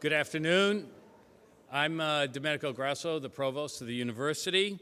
Good afternoon. I'm Domenico Grasso, the provost of the university,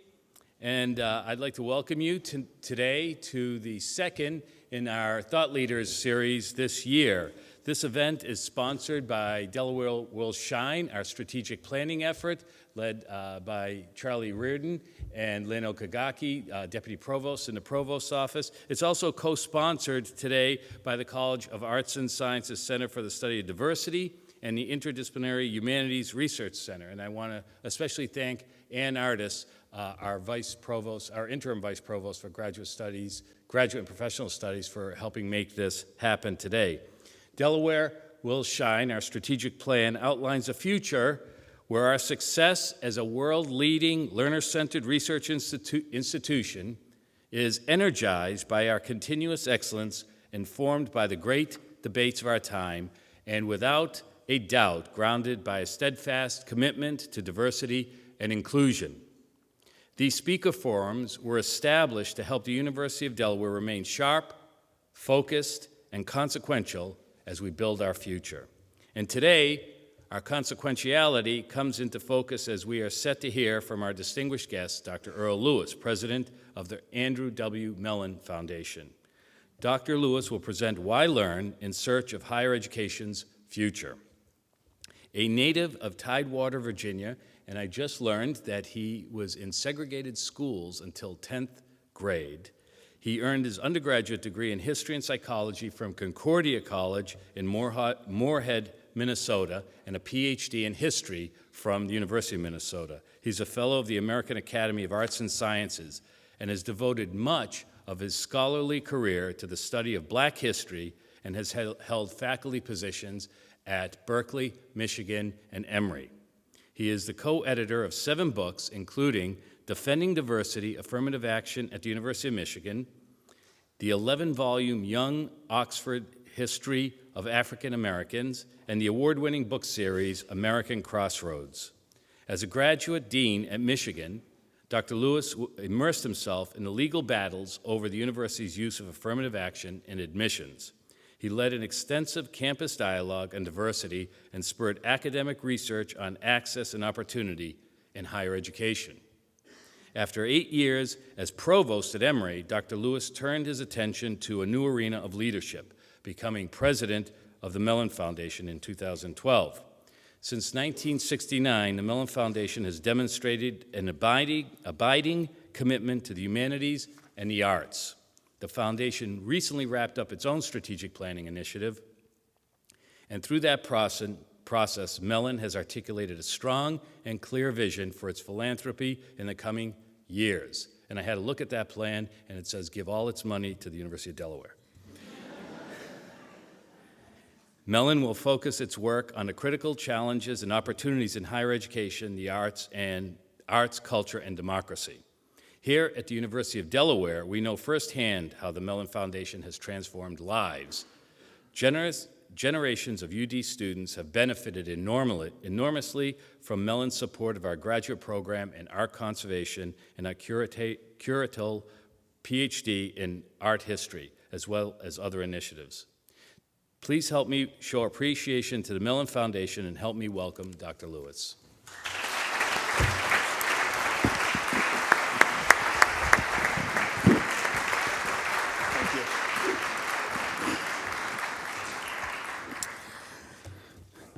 and I'd like to welcome you today to the second in our Thought Leaders series this year. This event is sponsored by Delaware Will Shine, our strategic planning effort, led by Charlie Reardon and Leno Kagaki, Deputy Provost in the Provost's Office. It's also co-sponsored today by the College of Arts and Sciences Center for the Study of Diversity and the Interdisciplinary Humanities Research Center. And I want to especially thank Ann Artis, our Vice Provost, our Interim Vice Provost for Graduate and Professional Studies, for helping make this happen today. Delaware Will Shine, our strategic plan, outlines a future where our success as a world-leading, learner-centered research institution is energized by our continuous excellence, informed by the great debates of our time, and without a doubt grounded by a steadfast commitment to diversity and inclusion. These speaker forums were established to help the University of Delaware remain sharp, focused, and consequential as we build our future. And today, our consequentiality comes into focus as we are set to hear from our distinguished guest, Dr. Earl Lewis, president of the Andrew W. Mellon Foundation. Dr. Lewis will present Why Learn in Search of Higher Education's Future. A native of Tidewater, Virginia, and I just learned that he was in segregated schools until 10th grade. He earned his undergraduate degree in history and psychology from Concordia College in Moorhead, Minnesota, and a PhD in history from the University of Minnesota. He's a fellow of the American Academy of Arts and Sciences and has devoted much of his scholarly career to the study of Black history and has held faculty positions at Berkeley, Michigan, and Emory. He is the co-editor of 7 books, including Defending Diversity, Affirmative Action at the University of Michigan, the 11-volume Young Oxford History of African Americans, and the award-winning book series American Crossroads. As a graduate dean at Michigan, Dr. Lewis immersed himself in the legal battles over the university's use of affirmative action in admissions. He led an extensive campus dialogue on diversity and spurred academic research on access and opportunity in higher education. After 8 years as provost at Emory, Dr. Lewis turned his attention to a new arena of leadership, becoming president of the Mellon Foundation in 2012. Since 1969, the Mellon Foundation has demonstrated an abiding commitment to the humanities and the arts. The foundation recently wrapped up its own strategic planning initiative, and through that process, Mellon has articulated a strong and clear vision for its philanthropy in the coming years. And I had a look at that plan, and it says give all its money to the University of Delaware. Mellon will focus its work on the critical challenges and opportunities in higher education, the arts, culture, and democracy. Here at the University of Delaware, we know firsthand how the Mellon Foundation has transformed lives. Generations of UD students have benefited enormously from Mellon's support of our graduate program in art conservation and our curatorial PhD in art history, as well as other initiatives. Please help me show appreciation to the Mellon Foundation and help me welcome Dr. Lewis.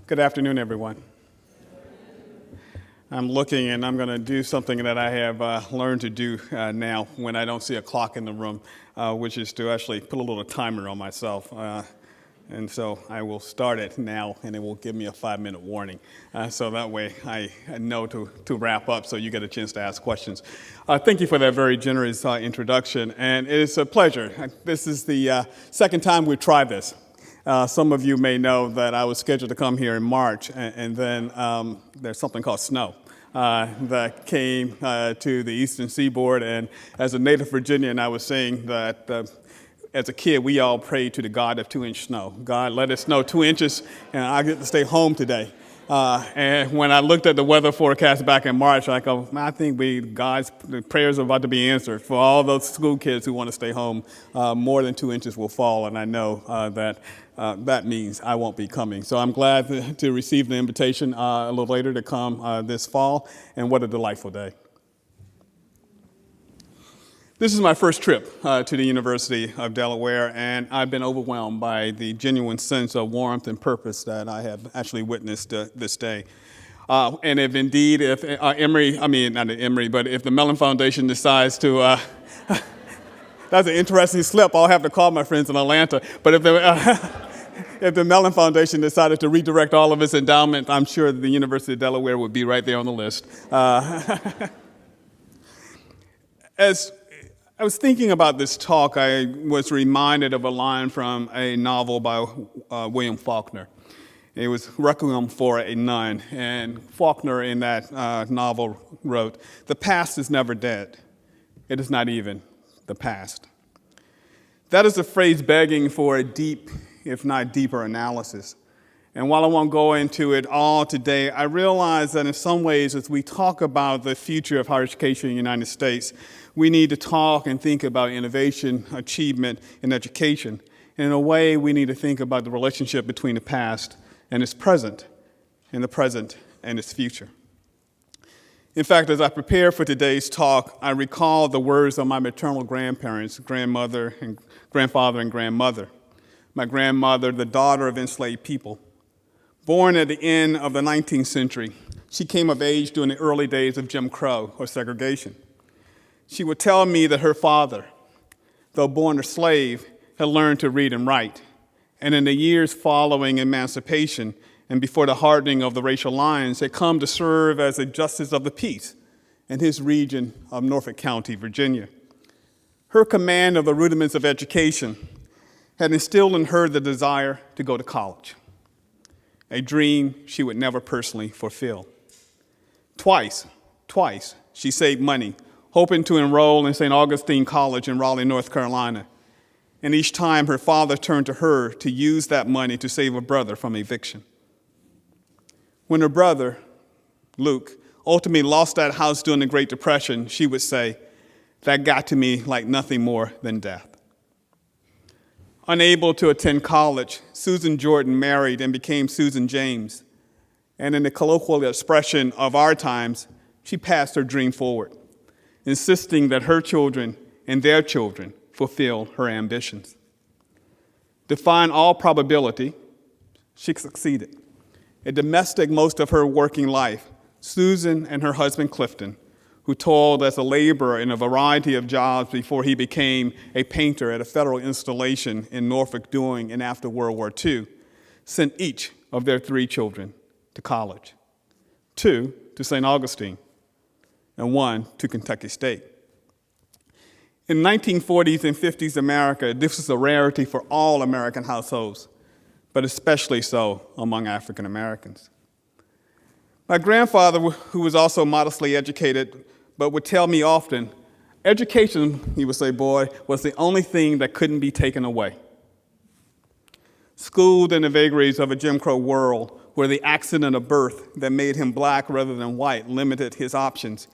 Good afternoon, everyone. I'm looking and I'm going to do something that I have learned to do now when I don't see a clock in the room, which is to actually put a little timer on myself. And so I will start it now, and it will give me a 5-minute warning. So that way I know to wrap up so you get a chance to ask questions. Thank you for that very generous introduction, and it is a pleasure. This is the second time we've tried this. Some of you may know that I was scheduled to come here in March, and then there's something called snow that came to the Eastern Seaboard. And as a native Virginian, I was saying that as a kid, we all prayed to the God of 2-inch snow. God, let it snow 2 inches, and I get to stay home today. And when I looked at the weather forecast back in March, I go, I think God's prayers are about to be answered. For all those school kids who want to stay home, more than 2 inches will fall, and I know that means I won't be coming. So I'm glad to receive the invitation a little later to come this fall, and what a delightful day. This is my first trip to the University of Delaware, and I've been overwhelmed by the genuine sense of warmth and purpose that I have actually witnessed this day. And if indeed, if not Emory, but if the Mellon Foundation decides to, that's an interesting slip, I'll have to call my friends in Atlanta, but if the Mellon Foundation decided to redirect all of its endowment, I'm sure the University of Delaware would be right there on the list. As I was thinking about this talk, I was reminded of a line from a novel by William Faulkner. It was Requiem for a Nun, and Faulkner in that novel wrote, "The past is never dead. It is not even the past." That is a phrase begging for a deep, if not deeper, analysis. And while I won't go into it all today, I realize that in some ways, as we talk about the future of higher education in the United States, we need to talk and think about innovation, achievement, and education. And in a way, we need to think about the relationship between the past and its present, and the present and its future. In fact, as I prepared for today's talk, I recalled the words of my maternal grandparents, grandfather and grandmother. My grandmother, the daughter of enslaved people. Born at the end of the 19th century, she came of age during the early days of Jim Crow, or segregation. She would tell me that her father, though born a slave, had learned to read and write. And in the years following emancipation and before the hardening of the racial lines, had come to serve as a justice of the peace in his region of Norfolk County, Virginia. Her command of the rudiments of education had instilled in her the desire to go to college, a dream she would never personally fulfill. Twice, she saved money, hoping to enroll in St. Augustine College in Raleigh, North Carolina. And each time her father turned to her to use that money to save a brother from eviction. When her brother, Luke, ultimately lost that house during the Great Depression, she would say, "That got to me like nothing more than death." Unable to attend college, Susan Jordan married and became Susan James. And in the colloquial expression of our times, she passed her dream forward, insisting that her children and their children fulfill her ambitions. Defying all probability, she succeeded. A domestic most of her working life, Susan and her husband Clifton, who toiled as a laborer in a variety of jobs before he became a painter at a federal installation in Norfolk during and after World War II, sent each of their 3 children to college, 2 to St. Augustine, and 1 to Kentucky State. In 1940s and 50s America, this was a rarity for all American households, but especially so among African Americans. My grandfather, who was also modestly educated, but would tell me often, education, he would say, boy, was the only thing that couldn't be taken away. Schooled in the vagaries of a Jim Crow world where the accident of birth that made him black rather than white limited his options,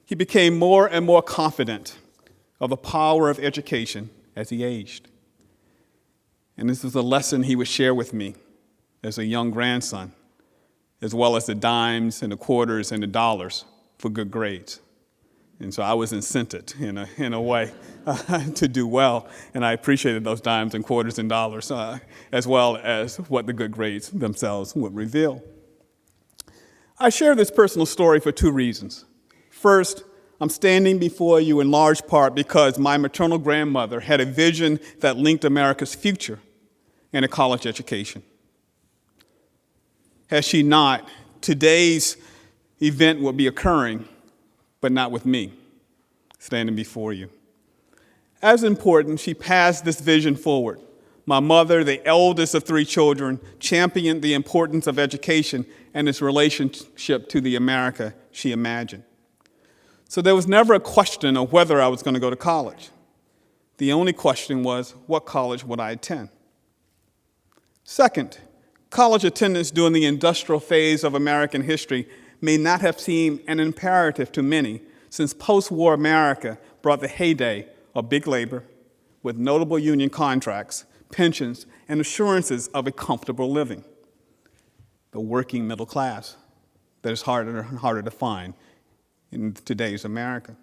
he became more and more confident of the power of education as he aged. And this was a lesson he would share with me as a young grandson, as well as the dimes and the quarters and the dollars for good grades. And so I was incented in a way to do well, and I appreciated those dimes and quarters and dollars, as well as what the good grades themselves would reveal. I share this personal story for 2 reasons. First, I'm standing before you in large part because my maternal grandmother had a vision that linked America's future and a college education. Had she not, today's event would be occurring, but not with me, standing before you. As important, she passed this vision forward. My mother, the eldest of 3 children, championed the importance of education and its relationship to the America she imagined. So there was never a question of whether I was going to go to college. The only question was, what college would I attend? Second, College attendance during the industrial phase of American history may not have seemed an imperative to many, since post-war America brought the heyday of big labor with notable union contracts, pensions, and assurances of a comfortable living. The working middle class that is harder and harder to find in today's America.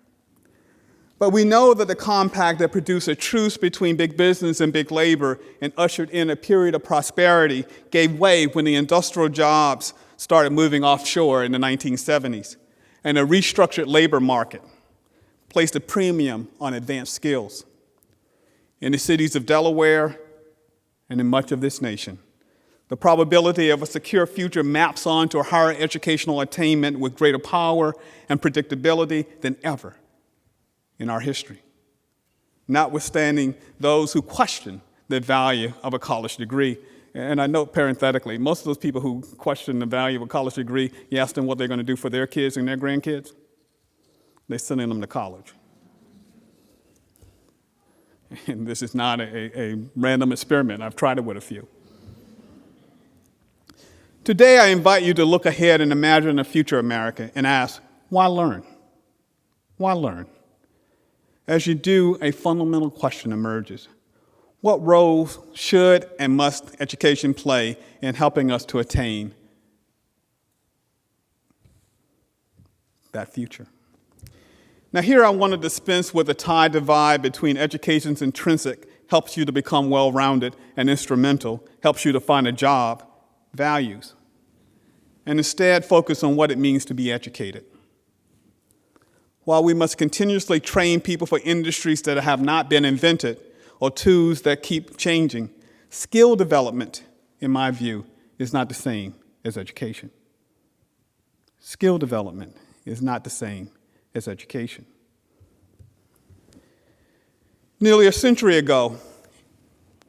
But we know that the compact that produced a truce between big business and big labor and ushered in a period of prosperity gave way when the industrial jobs started moving offshore in the 1970s, and a restructured labor market placed a premium on advanced skills. In the cities of Delaware and in much of this nation, the probability of a secure future maps onto a higher educational attainment with greater power and predictability than ever in our history, notwithstanding those who question the value of a college degree. And I note parenthetically, most of those people who question the value of a college degree, you ask them what they're going to do for their kids and their grandkids, they're sending them to college. And this is not a random experiment. I've tried it with a few. Today, I invite you to look ahead and imagine a future America and ask, why learn? Why learn? As you do, a fundamental question emerges. What role should and must education play in helping us to attain that future? Now here I want to dispense with the tide divide between education's intrinsic, helps you to become well-rounded, and instrumental, helps you to find a job, values, and instead focus on what it means to be educated. While we must continuously train people for industries that have not been invented or tools that keep changing, skill development, in my view, is not the same as education. Skill development is not the same as education. Nearly a century ago,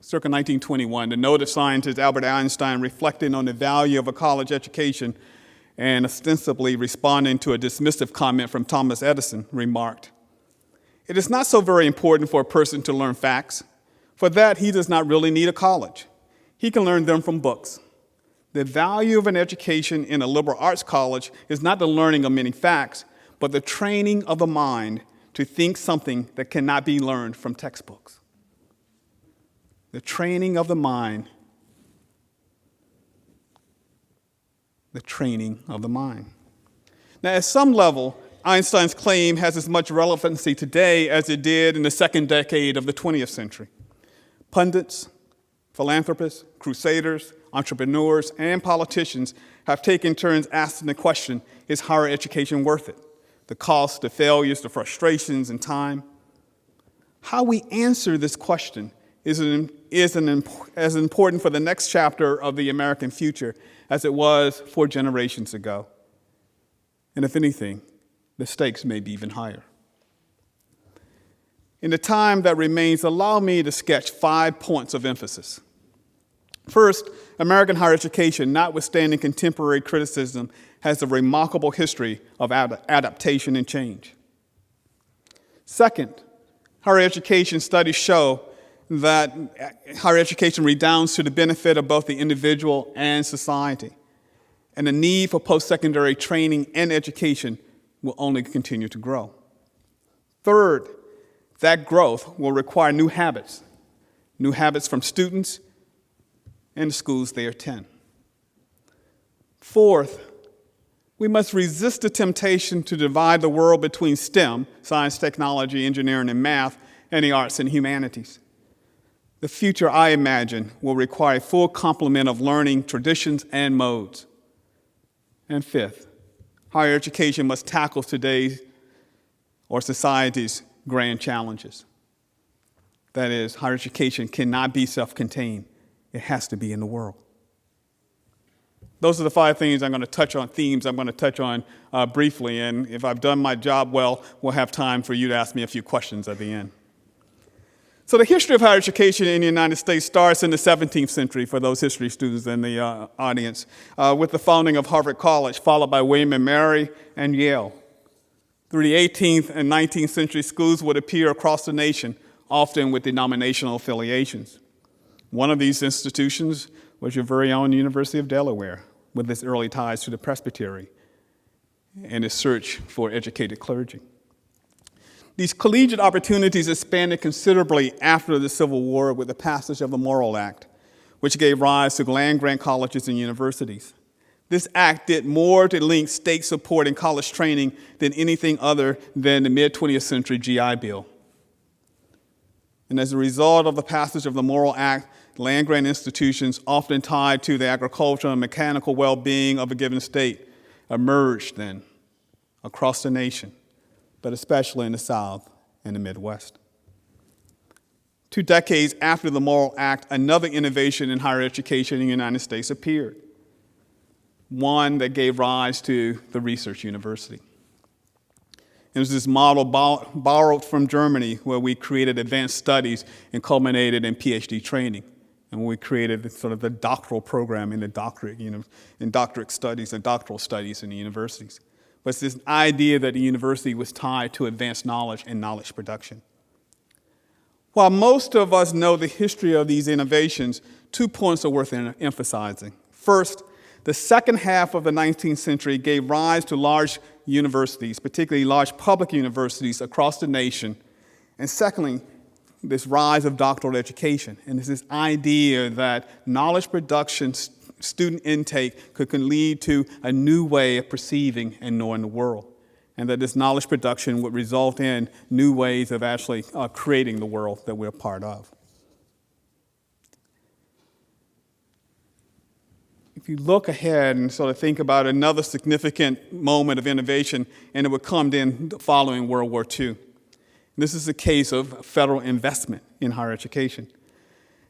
circa 1921, the noted scientist Albert Einstein, reflecting on the value of a college education and ostensibly responding to a dismissive comment from Thomas Edison, remarked, "It is not so very important for a person to learn facts. For that, he does not really need a college. He can learn them from books. The value of an education in a liberal arts college is not the learning of many facts, but the training of the mind to think something that cannot be learned from textbooks." The training of the mind. The training of the mind. Now, at some level, Einstein's claim has as much relevancy today as it did in the second decade of the 20th century. Pundits, philanthropists, crusaders, entrepreneurs, and politicians have taken turns asking the question, is higher education worth it? The cost, the failures, the frustrations, and time. How we answer this question is as important for the next chapter of the American future as it was 4 generations ago. And if anything, the stakes may be even higher. In the time that remains, allow me to sketch 5 points of emphasis. First, American higher education, notwithstanding contemporary criticism, has a remarkable history of adaptation and change. Second, higher education studies show that higher education redounds to the benefit of both the individual and society, and the need for post-secondary training and education will only continue to grow. Third, that growth will require new habits from students and the schools they attend. Fourth, we must resist the temptation to divide the world between STEM, science, technology, engineering, and math, and the arts and humanities. The future, I imagine, will require a full complement of learning traditions and modes. And fifth, higher education must tackle today's or society's grand challenges. That is, higher education cannot be self-contained. It has to be in the world. Those are the 5 things I'm going to touch on, themes I'm going to touch on briefly, and if I've done my job well, we'll have time for you to ask me a few questions at the end. So the history of higher education in the United States starts in the 17th century, for those history students in the audience, with the founding of Harvard College, followed by William and Mary and Yale. Through the 18th and 19th century, schools would appear across the nation, often with denominational affiliations. One of these institutions was your very own University of Delaware, with its early ties to the presbytery and its search for educated clergy. These collegiate opportunities expanded considerably after the Civil War with the passage of the Morrill Act, which gave rise to land-grant colleges and universities. This act did more to link state support and college training than anything other than the mid-20th century GI Bill. And as a result of the passage of the Morrill Act, land-grant institutions, often tied to the agricultural and mechanical well-being of a given state, emerged then across the nation, but especially in the South and the Midwest. 2 decades after the Morrill Act, another innovation in higher education in the United States appeared, one that gave rise to the research university. It was this model borrowed from Germany, where we created advanced studies and culminated in PhD training, and we created sort of the doctoral program in the doctorate studies and doctoral studies in the universities. But it's this idea that the university was tied to advanced knowledge and knowledge production. While most of us know the history of these innovations, 2 points are worth emphasizing. First, the second half of the 19th century gave rise to large universities, particularly large public universities across the nation. And secondly, this rise of doctoral education. And it's this idea that knowledge production, student intake could lead to a new way of perceiving and knowing the world. And that this knowledge production would result in new ways of actually creating the world that we're a part of. If you look ahead and sort of think about another significant moment of innovation, and it would come then following World War II. This is a case of federal investment in higher education.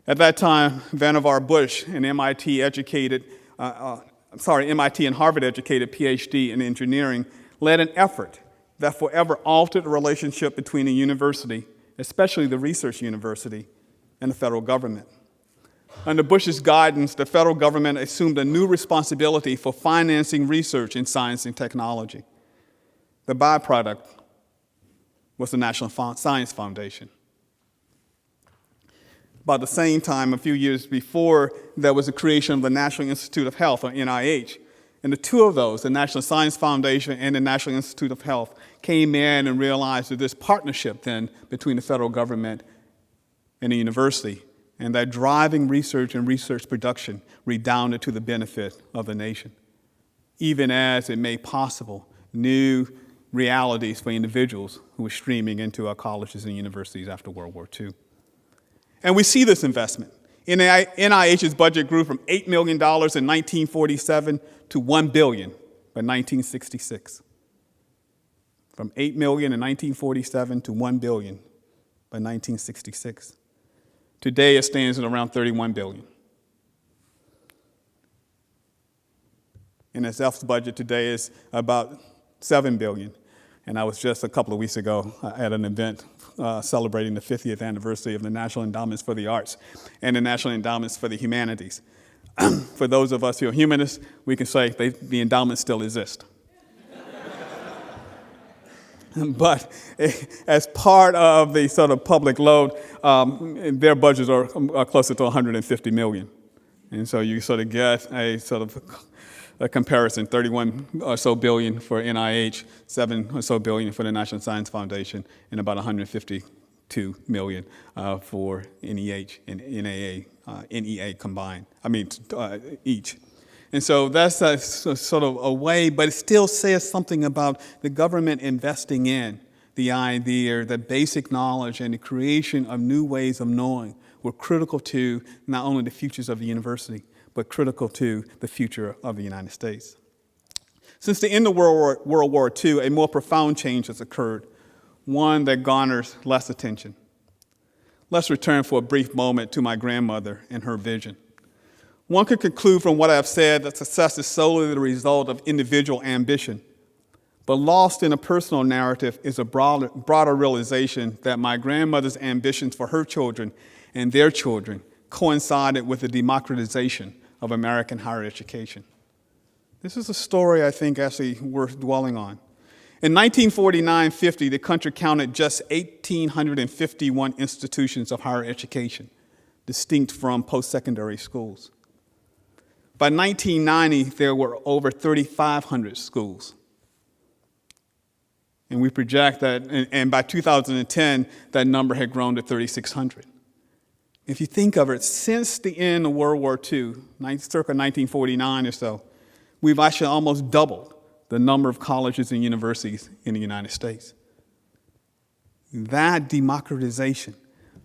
At that time, Vannevar Bush, an MIT and Harvard educated PhD in engineering, led an effort that forever altered the relationship between the university, especially the research university, and the federal government. Under Bush's guidance, the federal government assumed a new responsibility for financing research in science and technology. The byproduct was the National Science Foundation. About the same time, a few years before, there was the creation of the National Institute of Health, or NIH. And the two of those, the National Science Foundation and the National Institute of Health, came in and realized that this partnership then between the federal government and the university, and that driving research and research production redounded to the benefit of the nation, even as it made possible new realities for individuals who were streaming into our colleges and universities after World War II. And we see this investment. NIH's budget grew from $8 million in 1947 to $1 billion by 1966. From $8 million in 1947 to $1 billion by 1966. Today, it stands at around $31 billion. NSF's budget today is about $7 billion. And I was just a couple of weeks ago at an event celebrating the 50th anniversary of the National Endowments for the Arts and the National Endowments for the Humanities. For those of us who are humanists, we can say the endowments still exist. But as part of the sort of public load, their budgets are closer to $150 million. And so you sort of get a sort of a comparison, 31 or so billion for NIH, 7 or so billion for the National Science Foundation, and about 152 million for NEH and NEA combined, each. And so that's a sort of a way, but it still says something about the government investing in the idea that basic knowledge and the creation of new ways of knowing were critical to not only the futures of the university, but critical to the future of the United States. Since the end of World War II, a more profound change has occurred, one that garners less attention. Let's return for a brief moment to my grandmother and her vision. One could conclude from what I've said that success is solely the result of individual ambition. But lost in a personal narrative is a broader realization that my grandmother's ambitions for her children and their children coincided with the democratization of American higher education. This is a story I think actually worth dwelling on. In 1949-50, the country counted just 1,851 institutions of higher education, distinct from post-secondary schools. By 1990, there were over 3,500 schools. And we project that, and by 2010, that number had grown to 3,600. If you think of it, since the end of World War II, circa 1949 or so, we've actually almost doubled the number of colleges and universities in the United States. That democratization,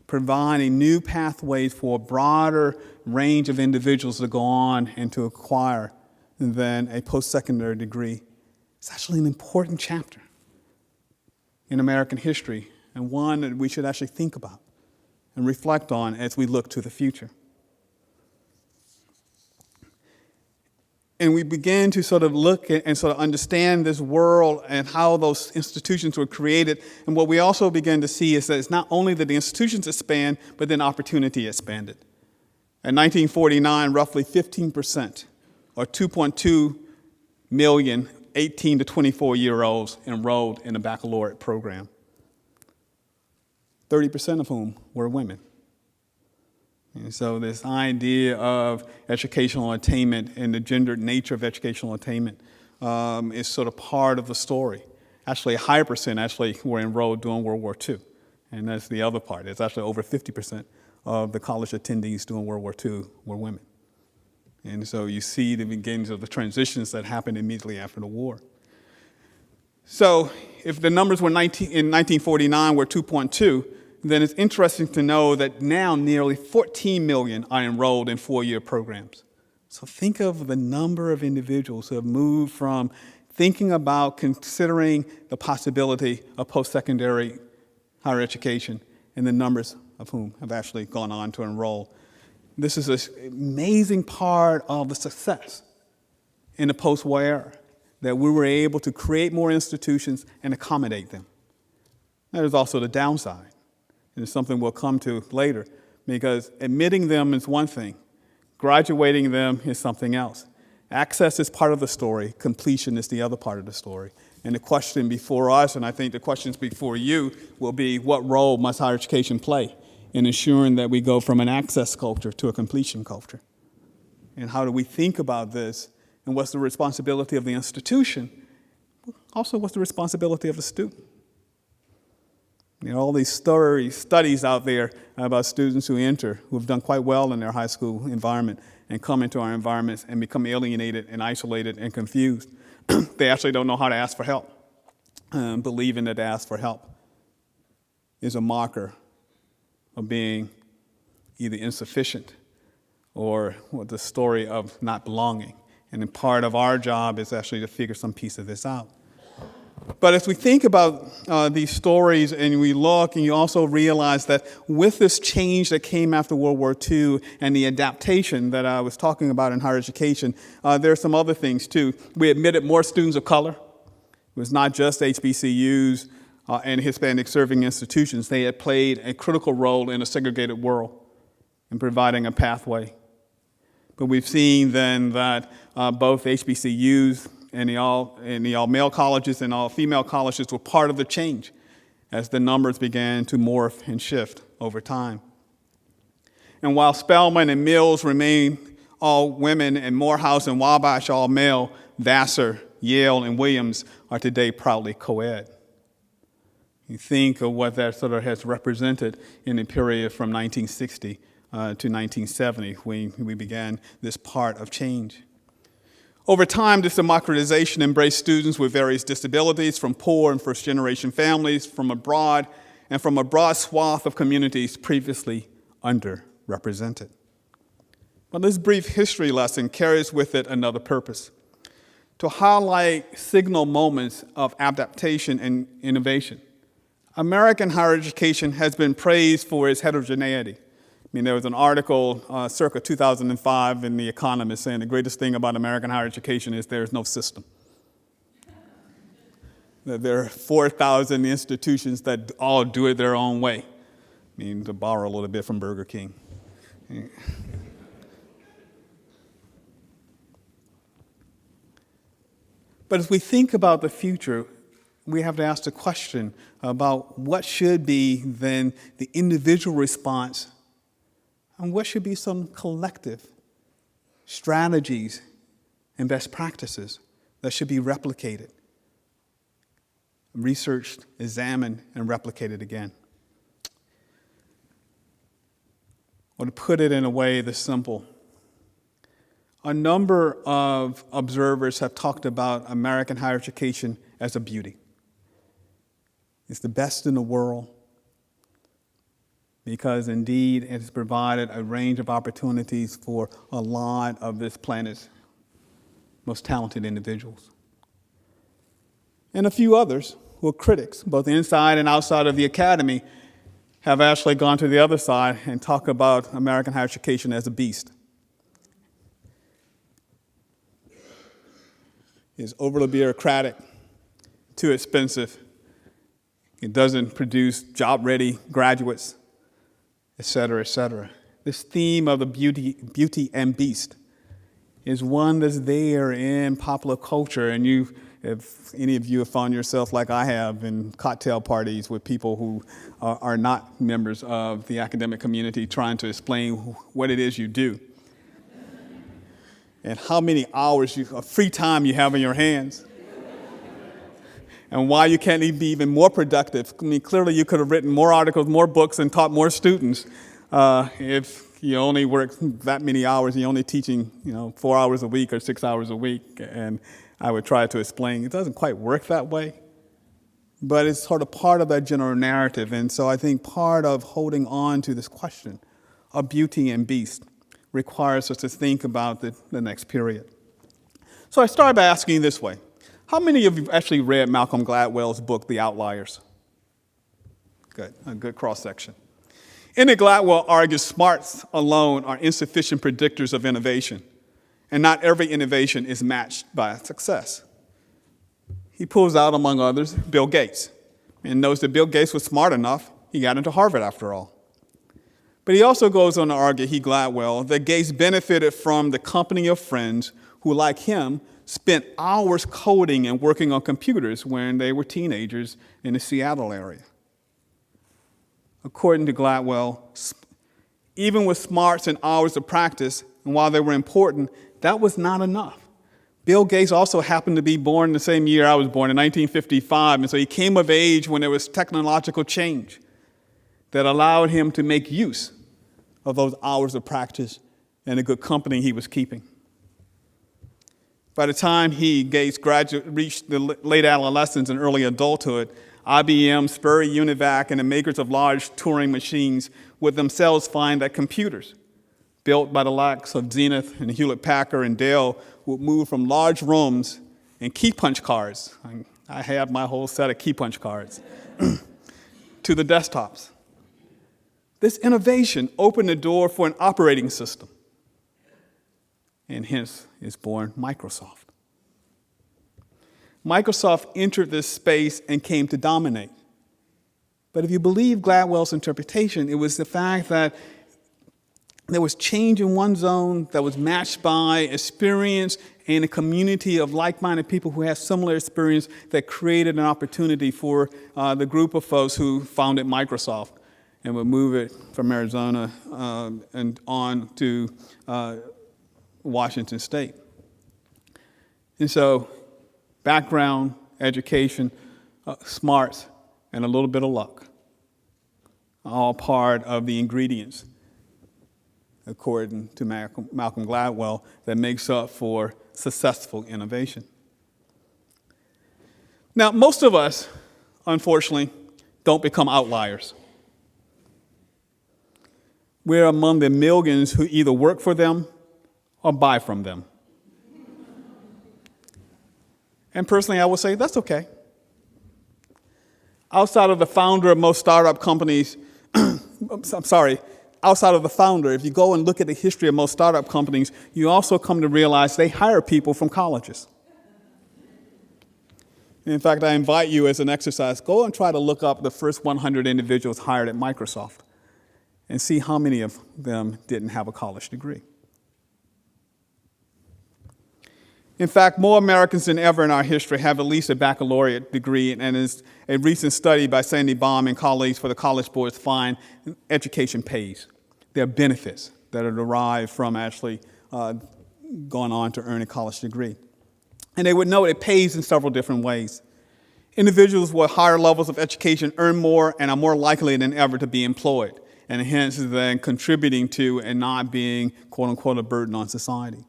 providing new pathways for a broader range of individuals to go on and to acquire than a post-secondary degree, is actually an important chapter in American history, and one that we should actually think about and reflect on as we look to the future. And we begin to sort of look at and sort of understand this world and how those institutions were created. And what we also begin to see is that it's not only that the institutions expand, but then opportunity expanded. In 1949, roughly 15%, or 2.2 million 18 to 24-year-olds enrolled in a baccalaureate program, 30% of whom were women. And so this idea of educational attainment and the gendered nature of educational attainment is sort of part of the story. Actually, a higher percent actually were enrolled during World War II. And that's the other part. It's actually over 50% of the college attendees during World War II were women. And so you see the beginnings of the transitions that happened immediately after the war. So if the numbers were in 1949 were 2.2, then it's interesting to know that now nearly 14 million are enrolled in four-year programs. So think of the number of individuals who have moved from thinking about considering the possibility of post-secondary higher education and the numbers of whom have actually gone on to enroll. This is an amazing part of the success in the post-war era, that we were able to create more institutions and accommodate them. There's also the downside, and it's something we'll come to later, because admitting them is one thing, graduating them is something else. Access is part of the story, completion is the other part of the story. And the question before us, and I think the questions before you, will be what role must higher education play in ensuring that we go from an access culture to a completion culture? And how do we think about this? And what's the responsibility of the institution? Also, what's the responsibility of the student? You know, all these studies out there about students who enter, who have done quite well in their high school environment, and come into our environments and become alienated and isolated and confused. They actually don't know how to ask for help. Believing that to ask for help is a marker of being either insufficient or the story of not belonging. And then part of our job is actually to figure some piece of this out. But as we think about these stories and we look, and you also realize that with this change that came after World War II and the adaptation that I was talking about in higher education, there are some other things too. We admitted more students of color. It was not just HBCUs and Hispanic serving institutions. They had played a critical role in a segregated world in providing a pathway. But we've seen then that both HBCUs and the all male colleges and all female colleges were part of the change as the numbers began to morph and shift over time. And while Spelman and Mills remain all women and Morehouse and Wabash all male, Vassar, Yale, and Williams are today proudly co-ed. You think of what that sort of has represented in the period from 1960 to 1970 when we began this part of change. Over time, this democratization embraced students with various disabilities from poor and first-generation families from abroad and from a broad swath of communities previously underrepresented. But this brief history lesson carries with it another purpose: to highlight signal moments of adaptation and innovation. American higher education has been praised for its heterogeneity. I mean, there was an article circa 2005 in The Economist saying the greatest thing about American higher education is there is no system. That there are 4,000 institutions that all do it their own way. I mean, to borrow a little bit from Burger King. But as we think about the future, we have to ask the question about what should be then the individual response and what should be some collective strategies, and best practices that should be replicated, researched, examined, and replicated again. Or to put it in a way that's simple, a number of observers have talked about American higher education as a beauty. It's the best in the world because indeed it has provided a range of opportunities for a lot of this planet's most talented individuals. And a few others who are critics, both inside and outside of the academy, have actually gone to the other side and talk about American higher education as a beast. It's overly bureaucratic, too expensive. It doesn't produce job-ready graduates, et cetera, et cetera. This theme of the beauty and beast is one that's there in popular culture, and if any of you have found yourself like I have in cocktail parties with people who are not members of the academic community trying to explain what it is you do and how many hours of free time you have in your hands and why you can't be even more productive. I mean, clearly you could have written more articles, more books, and taught more students if you only work that many hours. You're only teaching, 4 hours a week or 6 hours a week. And I would try to explain it doesn't quite work that way, but it's sort of part of that general narrative. And so I think part of holding on to this question of beauty and beast requires us to think about the next period. So I started by asking you this way. How many of you actually read Malcolm Gladwell's book, The Outliers? Good, a good cross-section. In it, Gladwell argues smarts alone are insufficient predictors of innovation, and not every innovation is matched by success. He pulls out, among others, Bill Gates, and knows that Bill Gates was smart enough. He got into Harvard after all. But he also goes on to argue, Gladwell, that Gates benefited from the company of friends who, like him, spent hours coding and working on computers when they were teenagers in the Seattle area. According to Gladwell, even with smarts and hours of practice, and while they were important, that was not enough. Bill Gates also happened to be born the same year I was born, in 1955, and so he came of age when there was technological change that allowed him to make use of those hours of practice and the good company he was keeping. By the time Gates reached the late adolescence and early adulthood, IBM, Sperry Univac, and the makers of large Turing machines would themselves find that computers built by the likes of Zenith and Hewlett-Packard and Dell would move from large rooms and key punch cards. I have my whole set of key punch cards to the desktops. This innovation opened the door for an operating system, and hence is born Microsoft. Microsoft entered this space and came to dominate. But if you believe Gladwell's interpretation, it was the fact that there was change in one zone that was matched by experience and a community of like-minded people who had similar experience that created an opportunity for the group of folks who founded Microsoft and would move it from Arizona and on to Washington State. And so background, education, smarts, and a little bit of luck, all part of the ingredients, according to Malcolm Gladwell, that makes up for successful innovation. Now, most of us, unfortunately, don't become outliers. We're among the millions who either work for them or buy from them. And personally, I would say that's okay. Outside of the founder of most startup companies, outside of the founder, if you go and look at the history of most startup companies, you also come to realize they hire people from colleges. In fact, I invite you as an exercise, go and try to look up the first 100 individuals hired at Microsoft and see how many of them didn't have a college degree. In fact, more Americans than ever in our history have at least a baccalaureate degree, and as a recent study by Sandy Baum and colleagues for the College Boards find, education pays. There are benefits that are derived from actually gone on to earn a college degree. And they would know it pays in several different ways. Individuals with higher levels of education earn more and are more likely than ever to be employed, and hence then contributing to and not being, quote unquote, a burden on society.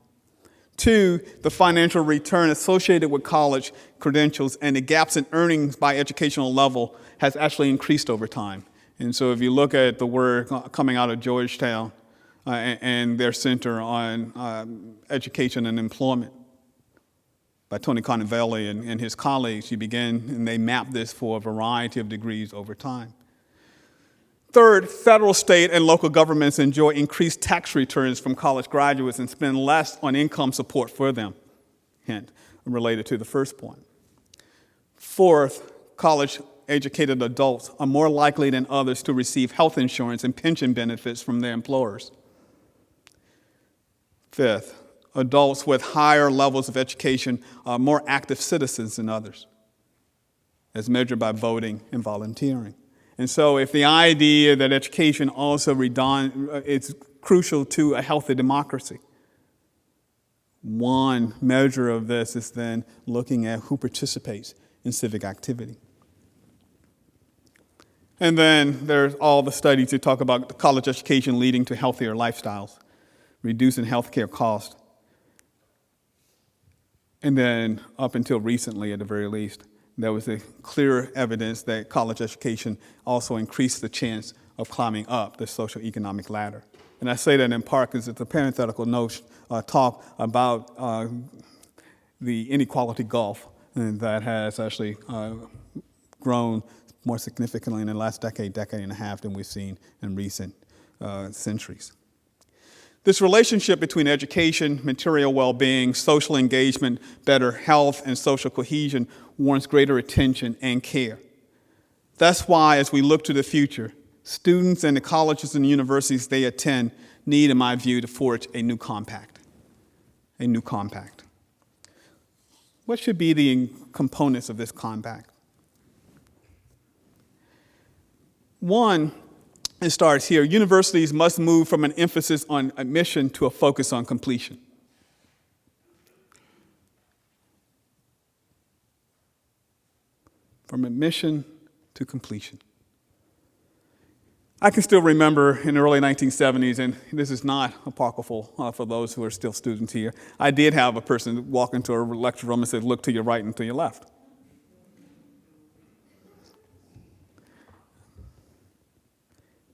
Two, the financial return associated with college credentials and the gaps in earnings by educational level has actually increased over time. And so if you look at the work coming out of Georgetown and their Center on Education and Employment by Tony Conivelli and his colleagues, and they map this for a variety of degrees over time. Third, federal, state, and local governments enjoy increased tax returns from college graduates and spend less on income support for them, hint, related to the first point. Fourth, college-educated adults are more likely than others to receive health insurance and pension benefits from their employers. Fifth, adults with higher levels of education are more active citizens than others, as measured by voting and volunteering. And so if the idea that education also is crucial to a healthy democracy, one measure of this is then looking at who participates in civic activity. And then there's all the studies that talk about college education leading to healthier lifestyles, reducing healthcare costs, and then up until recently, at the very least, there was a clear evidence that college education also increased the chance of climbing up the socioeconomic ladder. And I say that in part because it's a parenthetical note, talk about the inequality gulf that has actually grown more significantly in the last decade and a half than we've seen in recent centuries. This relationship between education, material well-being, social engagement, better health, and social cohesion warrants greater attention and care. That's why, as we look to the future, students and the colleges and universities they attend need, in my view, to forge a new compact. A new compact. What should be the components of this compact? One, it starts here. Universities must move from an emphasis on admission to a focus on completion. From admission to completion. I can still remember in the early 1970s, and this is not apocryphal for those who are still students here, I did have a person walk into a lecture room and say, look to your right and to your left.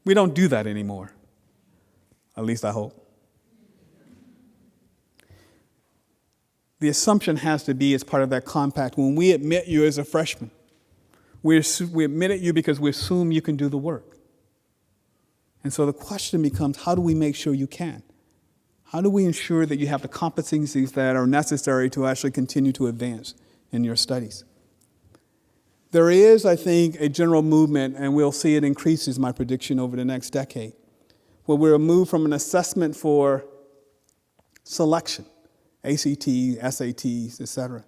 We don't do that anymore. At least I hope. The assumption has to be, as part of that compact, when we admit you as a freshman, we admit you because we assume you can do the work. And so the question becomes, how do we make sure you can? How do we ensure that you have the competencies that are necessary to actually continue to advance in your studies? There is, I think, a general movement, and we'll see it increases, my prediction, over the next decade, where we'll move from an assessment for selection, ACT, SATs, et cetera,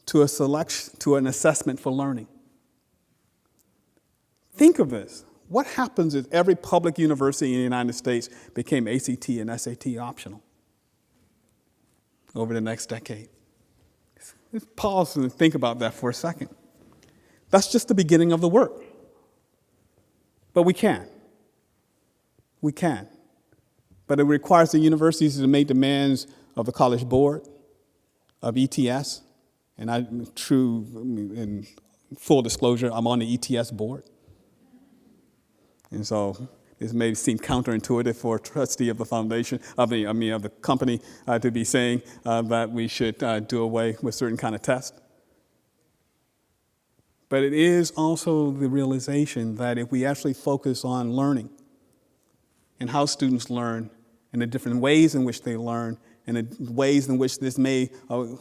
to an assessment for learning. Think of this. What happens if every public university in the United States became ACT and SAT optional over the next decade? Let's pause and think about that for a second. That's just the beginning of the work. But we can. We can. But it requires the universities to make demands of the College Board, of ETS, and in full disclosure, I'm on the ETS board. And so this may seem counterintuitive for a trustee of the foundation, of the company, to be saying that we should do away with certain kind of tests. But it is also the realization that if we actually focus on learning and how students learn and the different ways in which they learn and the ways in which this may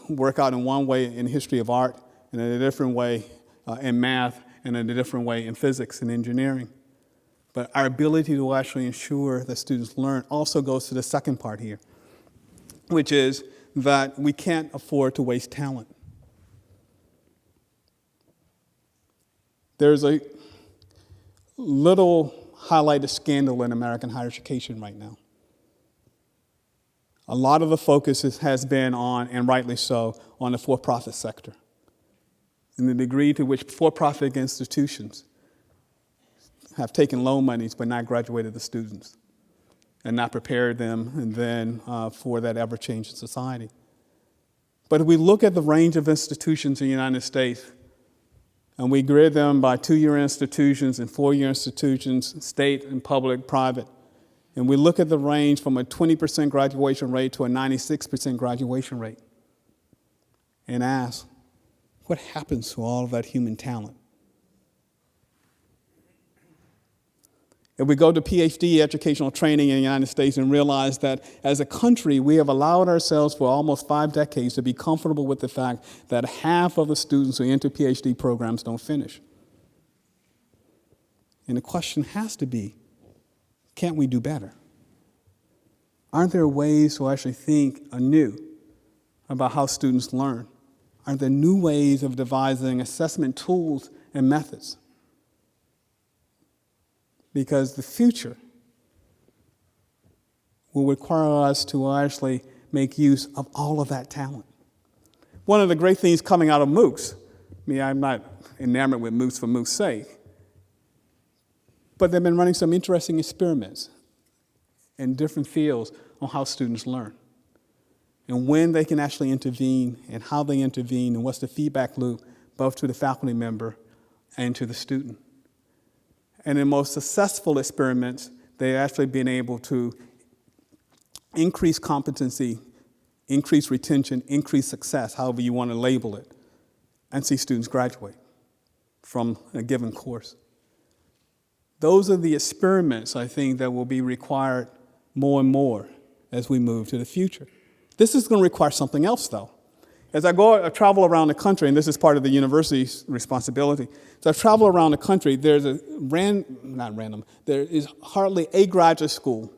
work out in one way in the history of art and in a different way in math and in a different way in physics and engineering. But our ability to actually ensure that students learn also goes to the second part here, which is that we can't afford to waste talent. There's a little highlighted scandal in American higher education right now. A lot of the focus has been on, and rightly so, on the for-profit sector, and the degree to which for-profit institutions have taken loan monies but not graduated the students and not prepared them and then for that ever-changing society. But if we look at the range of institutions in the United States, and we grid them by 2-year institutions and 4-year institutions, state and public, private, and we look at the range from a 20% graduation rate to a 96% graduation rate, and ask, what happens to all of that human talent? If we go to PhD educational training in the United States and realize that as a country, we have allowed ourselves for almost 5 decades to be comfortable with the fact that half of the students who enter PhD programs don't finish. And the question has to be, can't we do better? Aren't there ways to actually think anew about how students learn? Aren't there new ways of devising assessment tools and methods? Because the future will require us to actually make use of all of that talent. One of the great things coming out of MOOCs, I'm not enamored with MOOCs for MOOC's sake, but they've been running some interesting experiments in different fields on how students learn and when they can actually intervene and how they intervene and what's the feedback loop both to the faculty member and to the student. And in most successful experiments, they've actually been able to increase competency, increase retention, increase success, however you want to label it, and see students graduate from a given course. Those are the experiments, I think, that will be required more and more as we move to the future. This is going to require something else, though. As I travel around the country, and this is part of the university's responsibility, as I travel around the country, there is hardly a graduate school,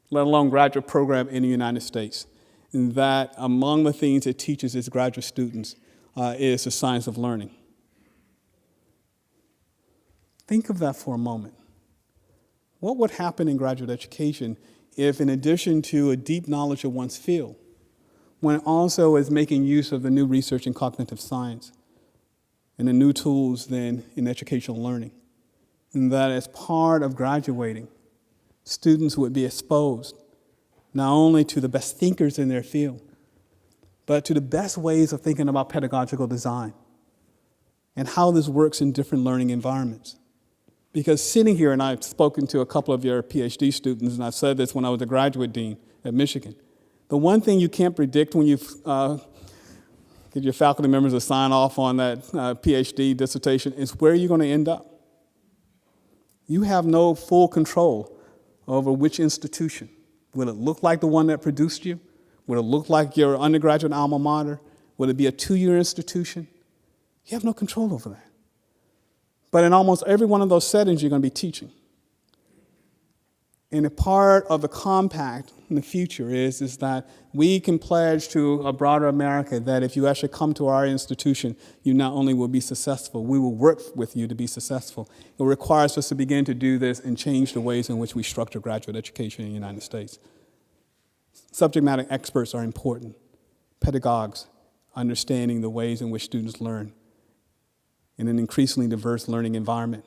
let alone graduate program in the United States, that among the things it teaches its graduate students is the science of learning. Think of that for a moment. What would happen in graduate education if, in addition to a deep knowledge of one's field, one also is making use of the new research in cognitive science and the new tools then in educational learning? And that as part of graduating, students would be exposed not only to the best thinkers in their field, but to the best ways of thinking about pedagogical design and how this works in different learning environments. Because sitting here, and I've spoken to a couple of your PhD students, and I've said this when I was a graduate dean at Michigan, the one thing you can't predict when you get your faculty members to sign off on that PhD dissertation is where you're going to end up. You have no full control over which institution. Will it look like the one that produced you? Will it look like your undergraduate alma mater? Will it be a 2-year institution? You have no control over that. But in almost every one of those settings, you're going to be teaching. And a part of the compact in the future is that we can pledge to a broader America that if you actually come to our institution, you not only will be successful, we will work with you to be successful. It requires us to begin to do this and change the ways in which we structure graduate education in the United States. Subject matter experts are important. Pedagogues, understanding the ways in which students learn in an increasingly diverse learning environment,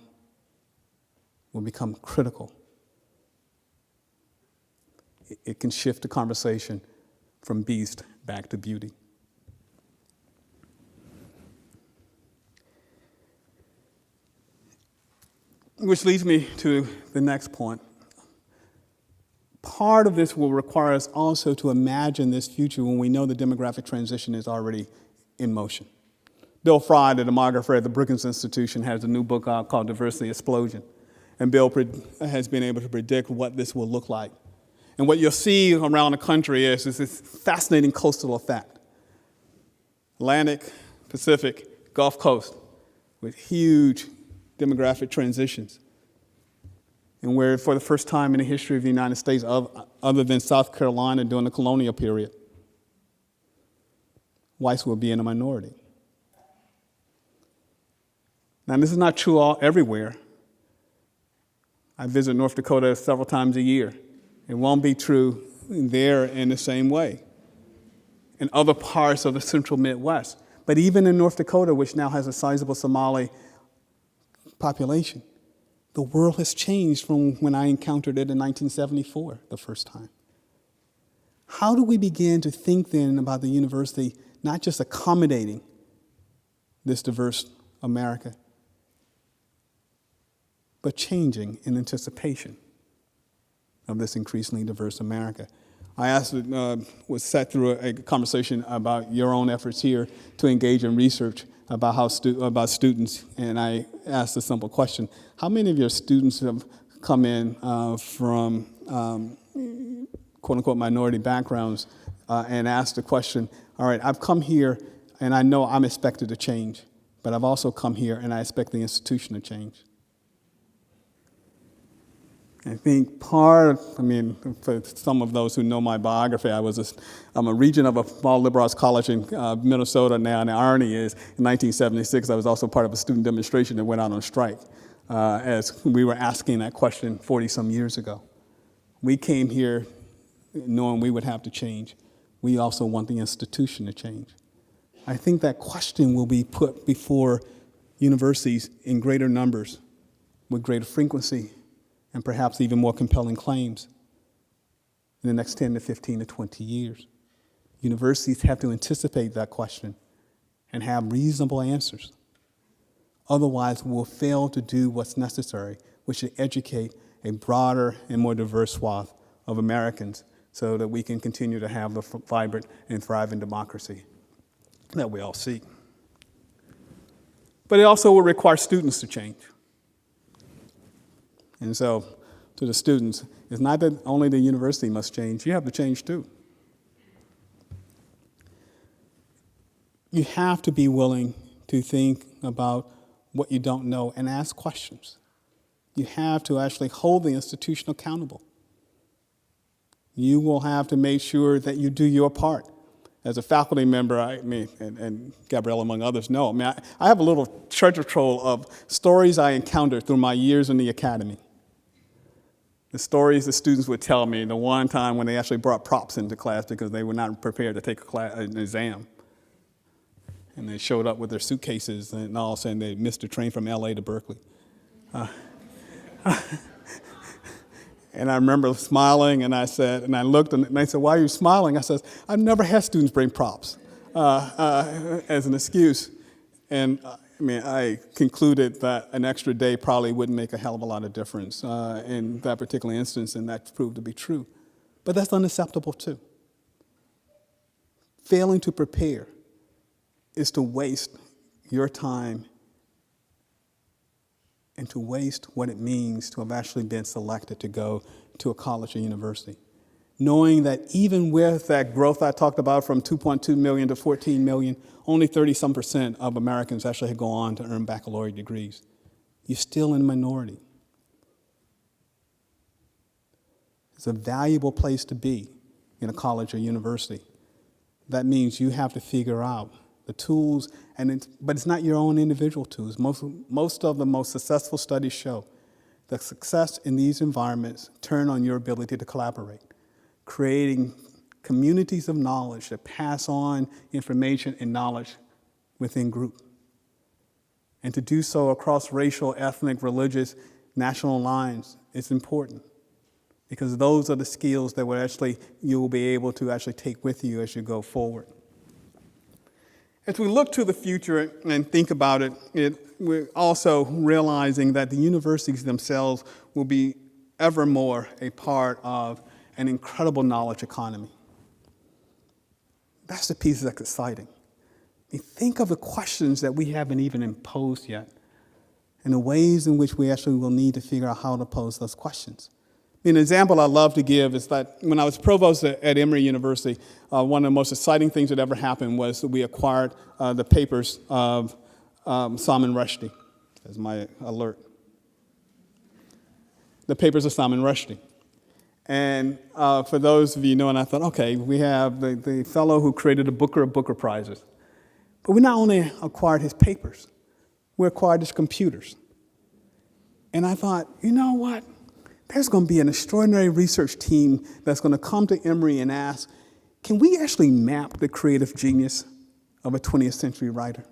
will become critical. It can shift the conversation from beast back to beauty. Which leads me to the next point. Part of this will require us also to imagine this future when we know the demographic transition is already in motion. Bill Fry, the demographer at the Brookings Institution, has a new book out called Diversity Explosion. And Bill has been able to predict what this will look like. And what you'll see around the country is this fascinating coastal effect. Atlantic, Pacific, Gulf Coast, with huge demographic transitions. And where for the first time in the history of the United States, other than South Carolina during the colonial period, whites will be in a minority. Now, this is not true everywhere. I visit North Dakota several times a year. It won't be true there in the same way, in other parts of the central Midwest. But even in North Dakota, which now has a sizable Somali population, the world has changed from when I encountered it in 1974 the first time. How do we begin to think then about the university not just accommodating this diverse America, but changing in anticipation of this increasingly diverse America? I was sat through a conversation about your own efforts here to engage in research about about students, and I asked a simple question: how many of your students have come in from quote unquote minority backgrounds and asked the question, all right, I've come here and I know I'm expected to change, but I've also come here and I expect the institution to change? I think for some of those who know my biography, I'm a regent of a small liberal arts college in Minnesota now, and the irony is, in 1976, I was also part of a student demonstration that went out on strike as we were asking that question 40-some years ago. We came here knowing we would have to change. We also want the institution to change. I think that question will be put before universities in greater numbers, with greater frequency, and perhaps even more compelling claims in the next 10 to 15 to 20 years. Universities have to anticipate that question and have reasonable answers. Otherwise, we'll fail to do what's necessary, which is educate a broader and more diverse swath of Americans so that we can continue to have the vibrant and thriving democracy that we all seek. But it also will require students to change. And so, to the students, it's not that only the university must change, you have to change too. You have to be willing to think about what you don't know and ask questions. You have to actually hold the institution accountable. You will have to make sure that you do your part. As a faculty member, and Gabrielle among others know, I have a little treasure trove of stories I encountered through my years in the academy. The stories the students would tell me, the one time when they actually brought props into class because they were not prepared to take an exam. And they showed up with their suitcases, and all of a sudden they missed a train from LA to Berkeley. And I remember smiling, and I looked, and they said, "Why are you smiling?" I said, "I've never had students bring props as an excuse." And I concluded that an extra day probably wouldn't make a hell of a lot of difference in that particular instance, and that proved to be true. But that's unacceptable too. Failing to prepare is to waste your time and to waste what it means to have actually been selected to go to a college or university. Knowing that even with that growth I talked about from 2.2 million to 14 million, only 30-some% of Americans actually go on to earn baccalaureate degrees. You're still in a minority. It's a valuable place to be in a college or university. That means you have to figure out the tools, but it's not your own individual tools. Most of the most successful studies show that success in these environments turn on your ability to collaborate, creating communities of knowledge that pass on information and knowledge within group. And to do so across racial, ethnic, religious, national lines is important, because those are the skills that you will be able to actually take with you as you go forward. As we look to the future and think about it, we're also realizing that the universities themselves will be ever more a part of an incredible knowledge economy. That's the piece that's exciting. Think of the questions that we haven't even imposed yet, and the ways in which we actually will need to figure out how to pose those questions. An example I love to give is that when I was provost at Emory University, one of the most exciting things that ever happened was that we acquired the papers of Salman Rushdie. That's my alert. The papers of Salman Rushdie. And for those of you who know, and I thought, okay, we have the fellow who created the Booker of Booker Prizes. But we not only acquired his papers, we acquired his computers. And I thought, you know what? there's going to be an extraordinary research team that's going to come to Emory and ask, can we actually map the creative genius of a 20th century writer?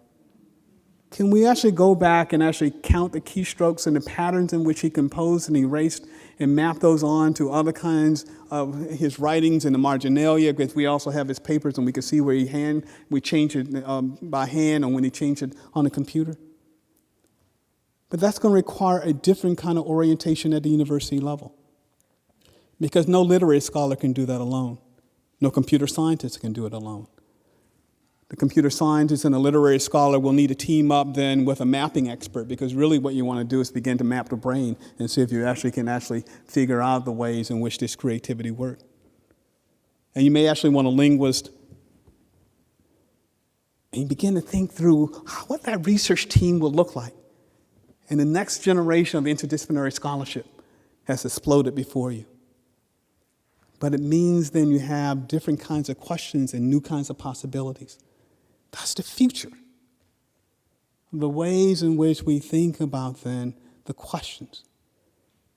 Can we actually go back and actually count the keystrokes and the patterns in which he composed and erased and map those on to other kinds of his writings in the marginalia? Because we also have his papers and we can see where we change it by hand and when he changed it on the computer. But that's going to require a different kind of orientation at the university level. Because no literary scholar can do that alone. No computer scientist can do it alone. The computer scientist and a literary scholar will need to team up then with a mapping expert, because really what you want to do is begin to map the brain and see if you can figure out the ways in which this creativity works. And you may actually want a linguist, and you begin to think through what that research team will look like. And the next generation of interdisciplinary scholarship has exploded before you. But it means then you have different kinds of questions and new kinds of possibilities. That's the future. The ways in which we think about then the questions.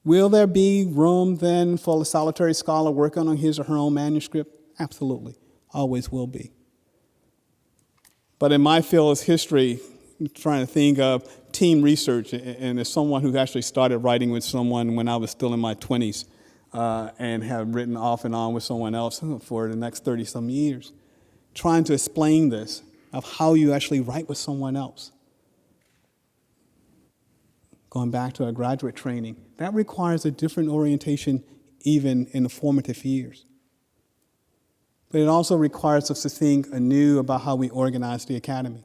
Will there be room then for a solitary scholar working on his or her own manuscript? Absolutely. Always will be. But in my field is history, trying to think of team research, and as someone who actually started writing with someone when I was still in my 20s and have written off and on with someone else for the next 30-some years, trying to explain this, of how you actually write with someone else. Going back to our graduate training, that requires a different orientation even in the formative years. But it also requires us to think anew about how we organize the academy.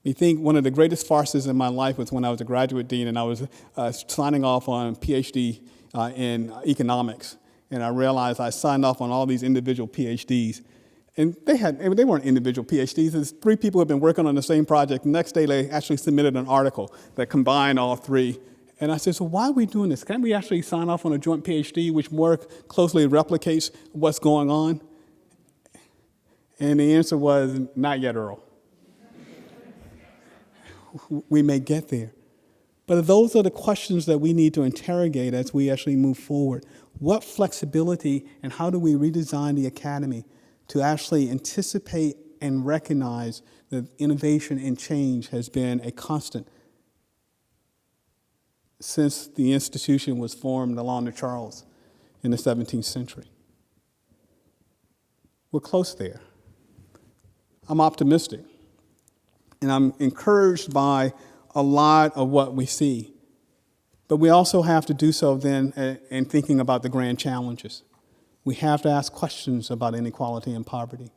We think one of the greatest farces in my life was when I was a graduate dean and I was signing off on a PhD in economics. And I realized I signed off on all these individual PhDs. And they weren't individual PhDs. There's 3 people who have been working on the same project. The next day, they actually submitted an article that combined all 3. And I said, so why are we doing this? Can't we actually sign off on a joint PhD which more closely replicates what's going on? And the answer was, not yet, Earl. We may get there. But those are the questions that we need to interrogate as we actually move forward. What flexibility and how do we redesign the academy to actually anticipate and recognize that innovation and change has been a constant since the institution was formed along the Charles in the 17th century. We're close there. I'm optimistic, and I'm encouraged by a lot of what we see. But we also have to do so then in thinking about the grand challenges. We have to ask questions about inequality and poverty.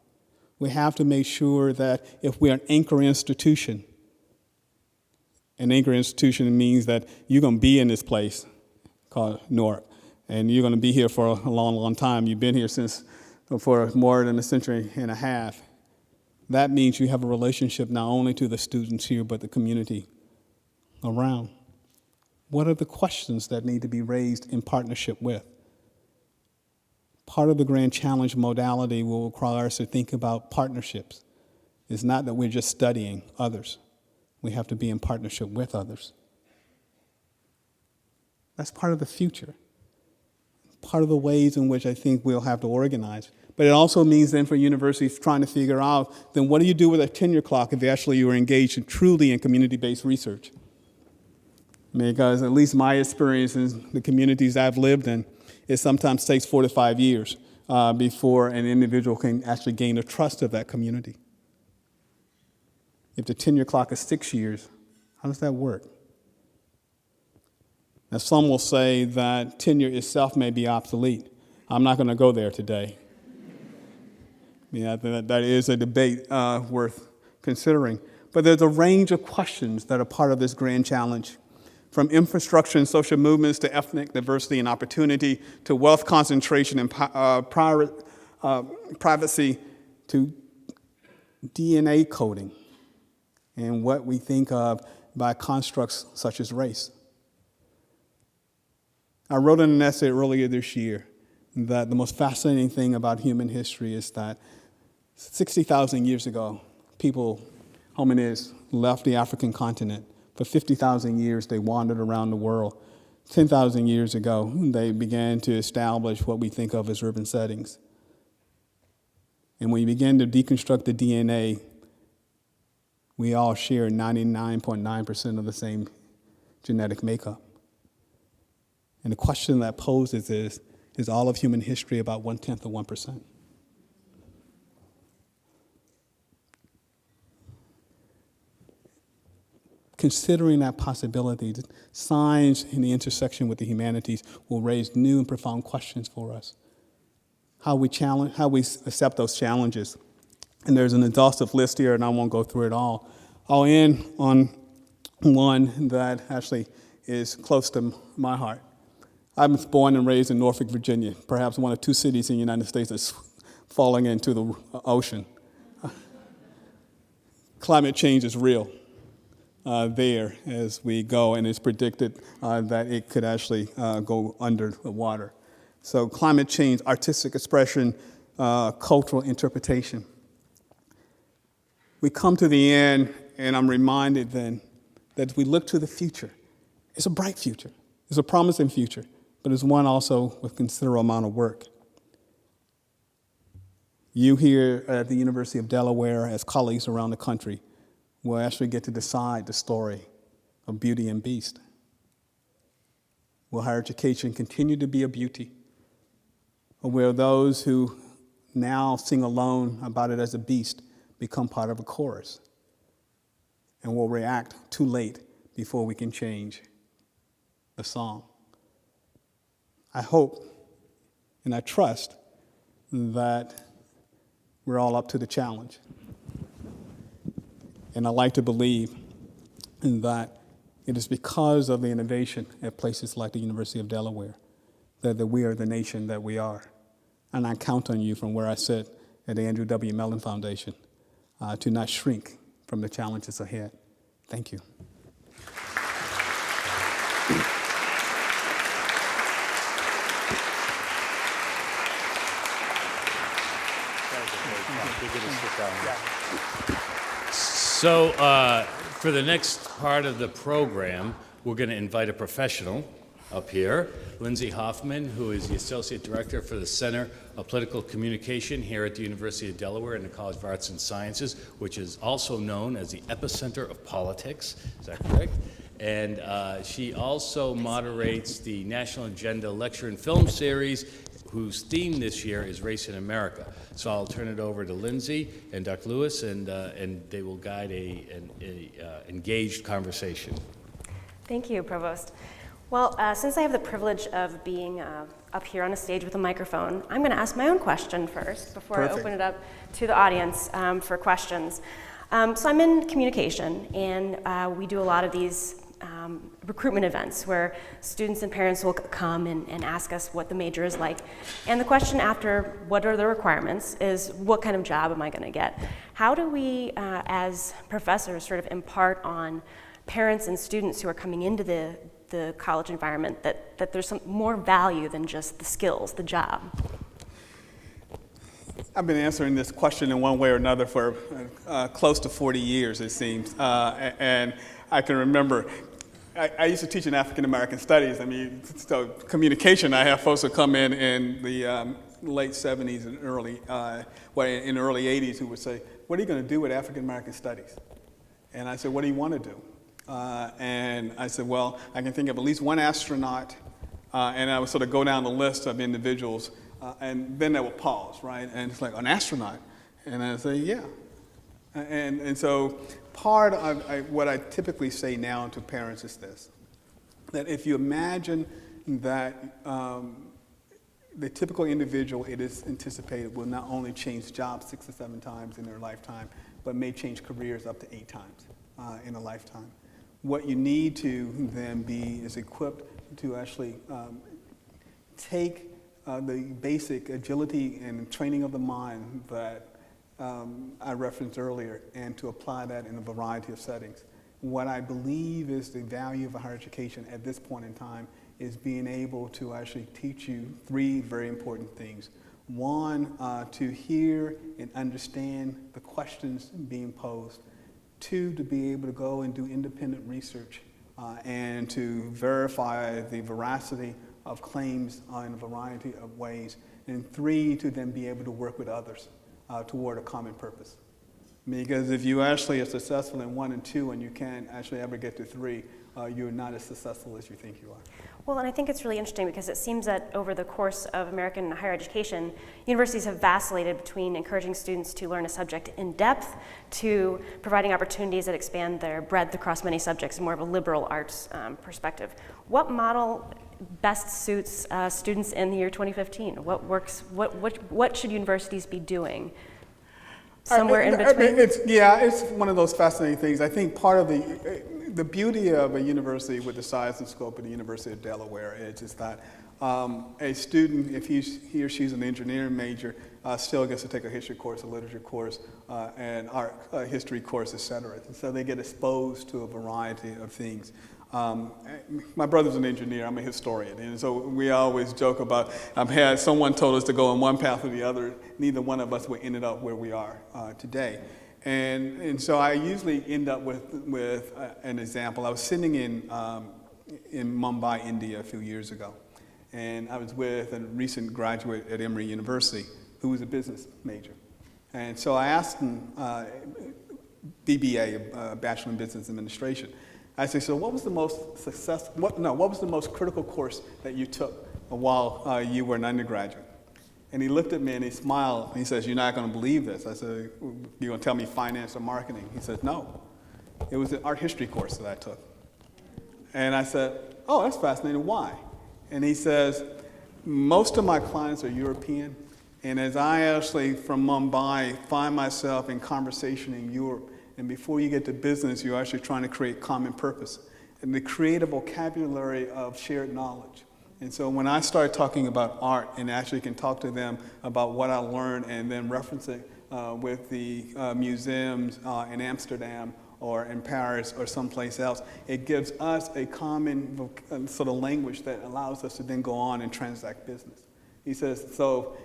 We have to make sure that if we're an anchor institution means that you're going to be in this place called Newark, and you're going to be here for a long, long time. You've been here for more than a century and a half. That means you have a relationship not only to the students here, but the community around. What are the questions that need to be raised in partnership with? Part of the grand challenge modality will require us to think about partnerships. It's not that we're just studying others. We have to be in partnership with others. That's part of the future. Part of the ways in which I think we'll have to organize. But it also means then for universities trying to figure out, then what do you do with a tenure clock if actually you are engaged truly in community-based research? Because at least my experience in the communities I've lived in, it sometimes takes 4 to 5 years before an individual can actually gain the trust of that community. If the tenure clock is 6 years, how does that work? Now, some will say that tenure itself may be obsolete. I'm not going to go there today. I think that is a debate worth considering. But there's a range of questions that are part of this grand challenge, from infrastructure and social movements to ethnic diversity and opportunity to wealth concentration and privacy to DNA coding and what we think of by constructs such as race. I wrote in an essay earlier this year that the most fascinating thing about human history is that 60,000 years ago, hominids, left the African continent. For 50,000 years, they wandered around the world, 10,000 years ago, they began to establish what we think of as urban settings. And when you begin to deconstruct the DNA, we all share 99.9% of the same genetic makeup. And the question that poses is all of human history about 1/10 of 1%? Considering that possibility, science in the intersection with the humanities will raise new and profound questions for us. How we accept those challenges. And there's an exhaustive list here, and I won't go through it all. I'll end on one that actually is close to my heart. I was born and raised in Norfolk, Virginia, perhaps one of two cities in the United States that's falling into the ocean. Climate change is real there as we go, and it's predicted that it could actually go under the water. So climate change, artistic expression, cultural interpretation. We come to the end, and I'm reminded then that as we look to the future, it's a bright future. It's a promising future, but it's one also with considerable amount of work. You here at the University of Delaware, as colleagues around the country, will actually get to decide the story of Beauty and Beast. Will higher education continue to be a beauty? Or will those who now sing alone about it as a beast become part of a chorus? And will react too late before we can change the song? I hope and I trust that we're all up to the challenge. And I like to believe that it is because of the innovation at places like the University of Delaware that we are the nation that we are. And I count on you from where I sit at the Andrew W. Mellon Foundation to not shrink from the challenges ahead. Thank you. So for the next part of the program, we're going to invite a professional up here, Lindsay Hoffman, who is the Associate Director for the Center of Political Communication here at the University of Delaware in the College of Arts and Sciences, which is also known as the epicenter of politics. Is that correct? And she also moderates the National Agenda Lecture and Film Series, whose theme this year is Race in America. So I'll turn it over to Lindsay and Dr. Lewis, and they will guide an engaged conversation. Thank you, Provost. Well, since I have the privilege of being up here on a stage with a microphone, I'm going to ask my own question first before I open it up to the audience for questions. So I'm in communication, and we do a lot of these recruitment events where students and parents will come and ask us what the major is like. And the question after what are the requirements is what kind of job am I going to get? How do we, as professors, sort of impart on parents and students who are coming into the college environment that there's some more value than just the skills, the job? I've been answering this question in one way or another for close to 40 years, it seems. And I can remember, I used to teach in African American studies. I mean, so communication, I have folks who come in the late 70s and early 80s who would say, what are you going to do with African American studies? And I said, what do you want to do? And I said, well, I can think of at least one astronaut, and I would sort of go down the list of individuals, and then they would pause, right? And it's like, an astronaut? And I say, yeah. And so part of what I typically say now to parents is this, that if you imagine that the typical individual, it is anticipated, will not only change jobs 6 or 7 times in their lifetime, but may change careers up to 8 times in a lifetime. What you need to then be is equipped to actually take the basic agility and training of the mind that I referenced earlier and to apply that in a variety of settings. What I believe is the value of higher education at this point in time is being able to actually teach you 3 very important things. One, to hear and understand the questions being posed. 2, to be able to go and do independent research and to verify the veracity of claims in a variety of ways. And 3, to then be able to work with others toward a common purpose. Because if you actually are successful in 1 and 2 and you can't actually ever get to 3, you're not as successful as you think you are. Well, and I think it's really interesting because it seems that over the course of American higher education, universities have vacillated between encouraging students to learn a subject in depth to providing opportunities that expand their breadth across many subjects in more of a liberal arts perspective. What model best suits students in the year 2015? What works? What should universities be doing? Somewhere in between? It's one of those fascinating things. I think part of the beauty of a university with the size and scope of the University of Delaware is that a student, if he or she's an engineering major, still gets to take a history course, a literature course, an art history course, et cetera. And so they get exposed to a variety of things. My brother's an engineer, I'm a historian, and so we always joke about, had someone told us to go on one path or the other, neither one of us would end up where we are today. And so I usually end up with an example. I was sitting in Mumbai, India a few years ago, and I was with a recent graduate at Emory University who was a business major. And so I asked him, BBA, a Bachelor in Business Administration, I said, so what was the most critical course that you took while you were an undergraduate? And he looked at me and he smiled and he says, you're not going to believe this. I said, you're going to tell me finance or marketing? He said, no. It was an art history course that I took. And I said, oh, that's fascinating. Why? And he says, most of my clients are European. And as I actually, from Mumbai, find myself in conversation in Europe, and before you get to business, you're actually trying to create common purpose and to create a vocabulary of shared knowledge. And so when I start talking about art and actually can talk to them about what I learned and then reference it with the museums in Amsterdam or in Paris or someplace else, it gives us a common sort of language that allows us to then go on and transact business. He says, so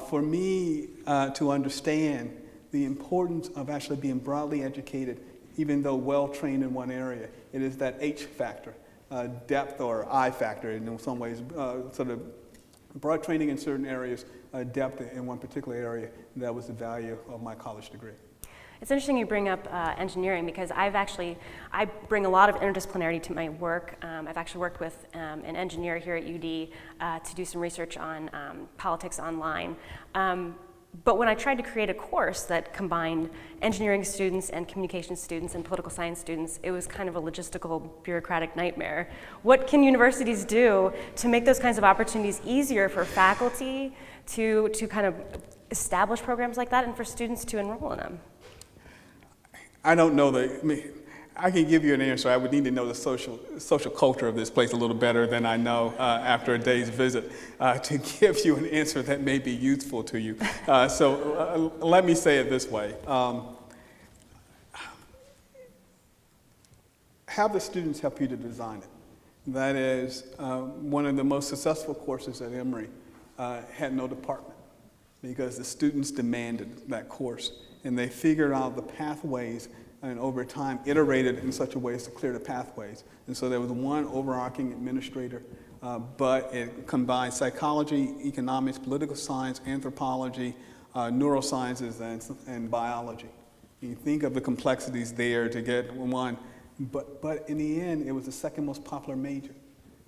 for me to understand the importance of actually being broadly educated, even though well-trained in one area, it is that H factor, depth or I factor, in some ways, sort of broad training in certain areas, depth in one particular area. That was the value of my college degree. It's interesting you bring up engineering because I bring a lot of interdisciplinarity to my work. I've actually worked with an engineer here at UD to do some research on politics online. But when I tried to create a course that combined engineering students and communication students and political science students, it was kind of a logistical, bureaucratic nightmare. What can universities do to make those kinds of opportunities easier for faculty to kind of establish programs like that and for students to enroll in them? I don't know I can give you an answer. I would need to know the social culture of this place a little better than I know after a day's visit to give you an answer that may be useful to you. So let me say it this way. Have the students help you to design it. That is, one of the most successful courses at Emory had no department because the students demanded that course and they figured out the pathways and over time iterated in such a way as to clear the pathways. And so there was one overarching administrator, but it combined psychology, economics, political science, anthropology, neurosciences, and biology. You think of the complexities there to get one, but in the end, it was the second most popular major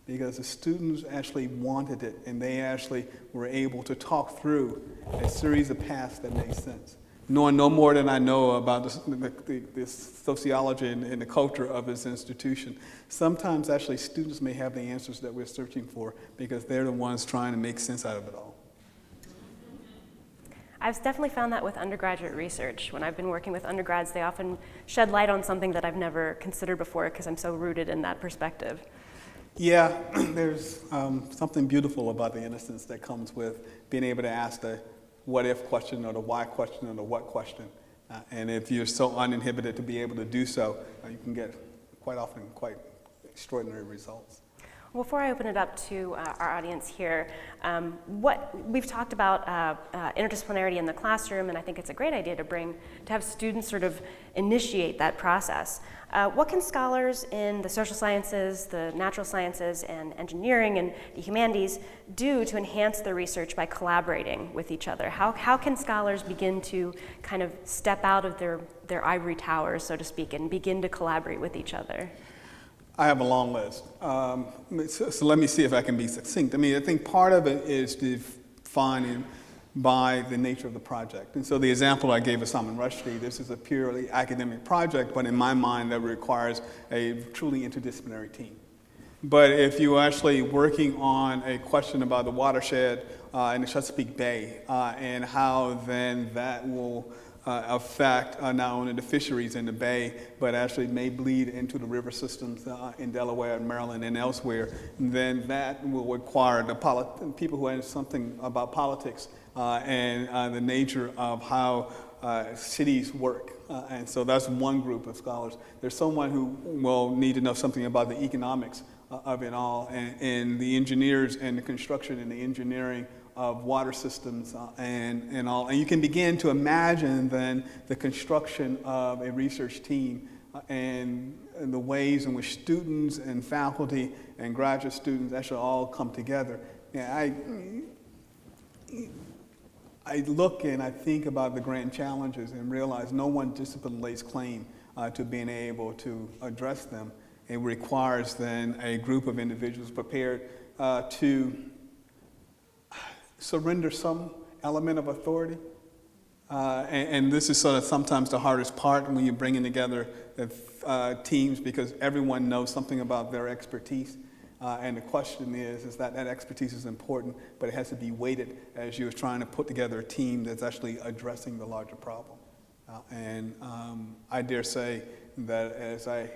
because the students actually wanted it and they actually were able to talk through a series of paths that made sense. Knowing no more than I know about the sociology and the culture of this institution, sometimes actually students may have the answers that we're searching for because they're the ones trying to make sense out of it all. I've definitely found that with undergraduate research. When I've been working with undergrads, they often shed light on something that I've never considered before because I'm so rooted in that perspective. Yeah, there's something beautiful about the innocence that comes with being able to ask the what if question or the why question or the what question. And if you're so uninhibited to be able to do so, you can get quite often quite extraordinary results. Before I open it up to our audience here, what we've talked about interdisciplinarity in the classroom, and I think it's a great idea to have students sort of initiate that process. What can scholars in the social sciences, the natural sciences, and engineering and the humanities do to enhance their research by collaborating with each other? How can scholars begin to kind of step out of their ivory towers, so to speak, and begin to collaborate with each other? I have a long list. So let me see if I can be succinct. I mean, I think part of it is defined by the nature of the project. And so the example I gave of Salman Rushdie, this is a purely academic project, but in my mind that requires a truly interdisciplinary team. But if you're actually working on a question about the watershed in the Chesapeake Bay and how then that will affect not only the fisheries in the bay, but actually may bleed into the river systems in Delaware and Maryland and elsewhere, then that will require the people who know something about politics and the nature of how cities work. And so that's one group of scholars. There's someone who will need to know something about the economics of it all, and the engineers and the construction and the engineering of water systems and all. And you can begin to imagine then the construction of a research team and the ways in which students and faculty and graduate students actually all come together. Yeah, I look and I think about the grand challenges and realize no one discipline lays claim to being able to address them. It requires then a group of individuals prepared to surrender some element of authority. And this is sort of sometimes the hardest part when you're bringing together teams, because everyone knows something about their expertise. And the question is that expertise is important, but it has to be weighted as you're trying to put together a team that's actually addressing the larger problem. I dare say that as I'm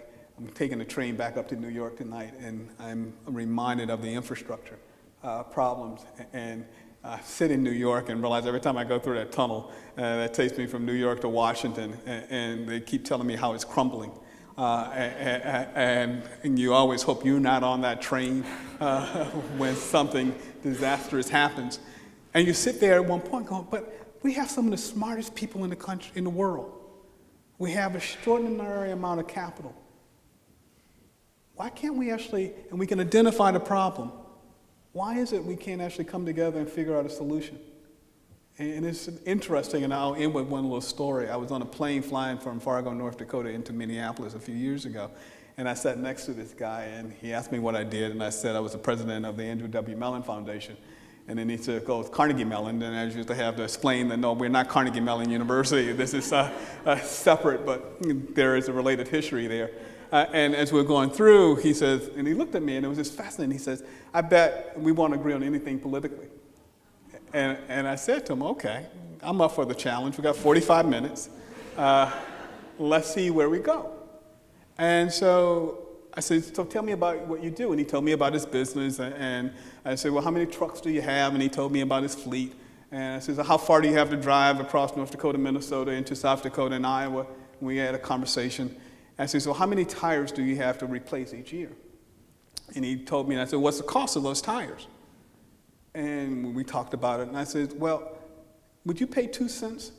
taking the train back up to New York tonight, and I'm reminded of the infrastructure problems, and sit in New York and realize every time I go through that tunnel that takes me from New York to Washington, and they keep telling me how it's crumbling. And you always hope you're not on that train when something disastrous happens. And you sit there at one point going, but we have some of the smartest people in the country, in the world. We have an extraordinary amount of capital. Why can't we actually, and we can identify the problem, why is it we can't actually come together and figure out a solution? And it's interesting, and I'll end with one little story. I was on a plane flying from Fargo, North Dakota into Minneapolis a few years ago, and I sat next to this guy, and he asked me what I did, and I said I was the president of the Andrew W. Mellon Foundation. And then he said, go with Carnegie Mellon, and I used to have to explain that, no, we're not Carnegie Mellon University. This is separate, but there is a related history there. And as we're going through, he says, and he looked at me, and it was just fascinating. He says, I bet we won't agree on anything politically. And I said to him, okay, I'm up for the challenge. We got 45 minutes. Let's see where we go. And so I said, so tell me about what you do. And he told me about his business. And I said, well, how many trucks do you have? And he told me about his fleet. And I said, so how far do you have to drive across North Dakota, Minnesota, into South Dakota and Iowa? And we had a conversation. I said, so how many tires do you have to replace each year? And he told me, and I said, what's the cost of those tires? And we talked about it, and I said, well, would you pay 2 cents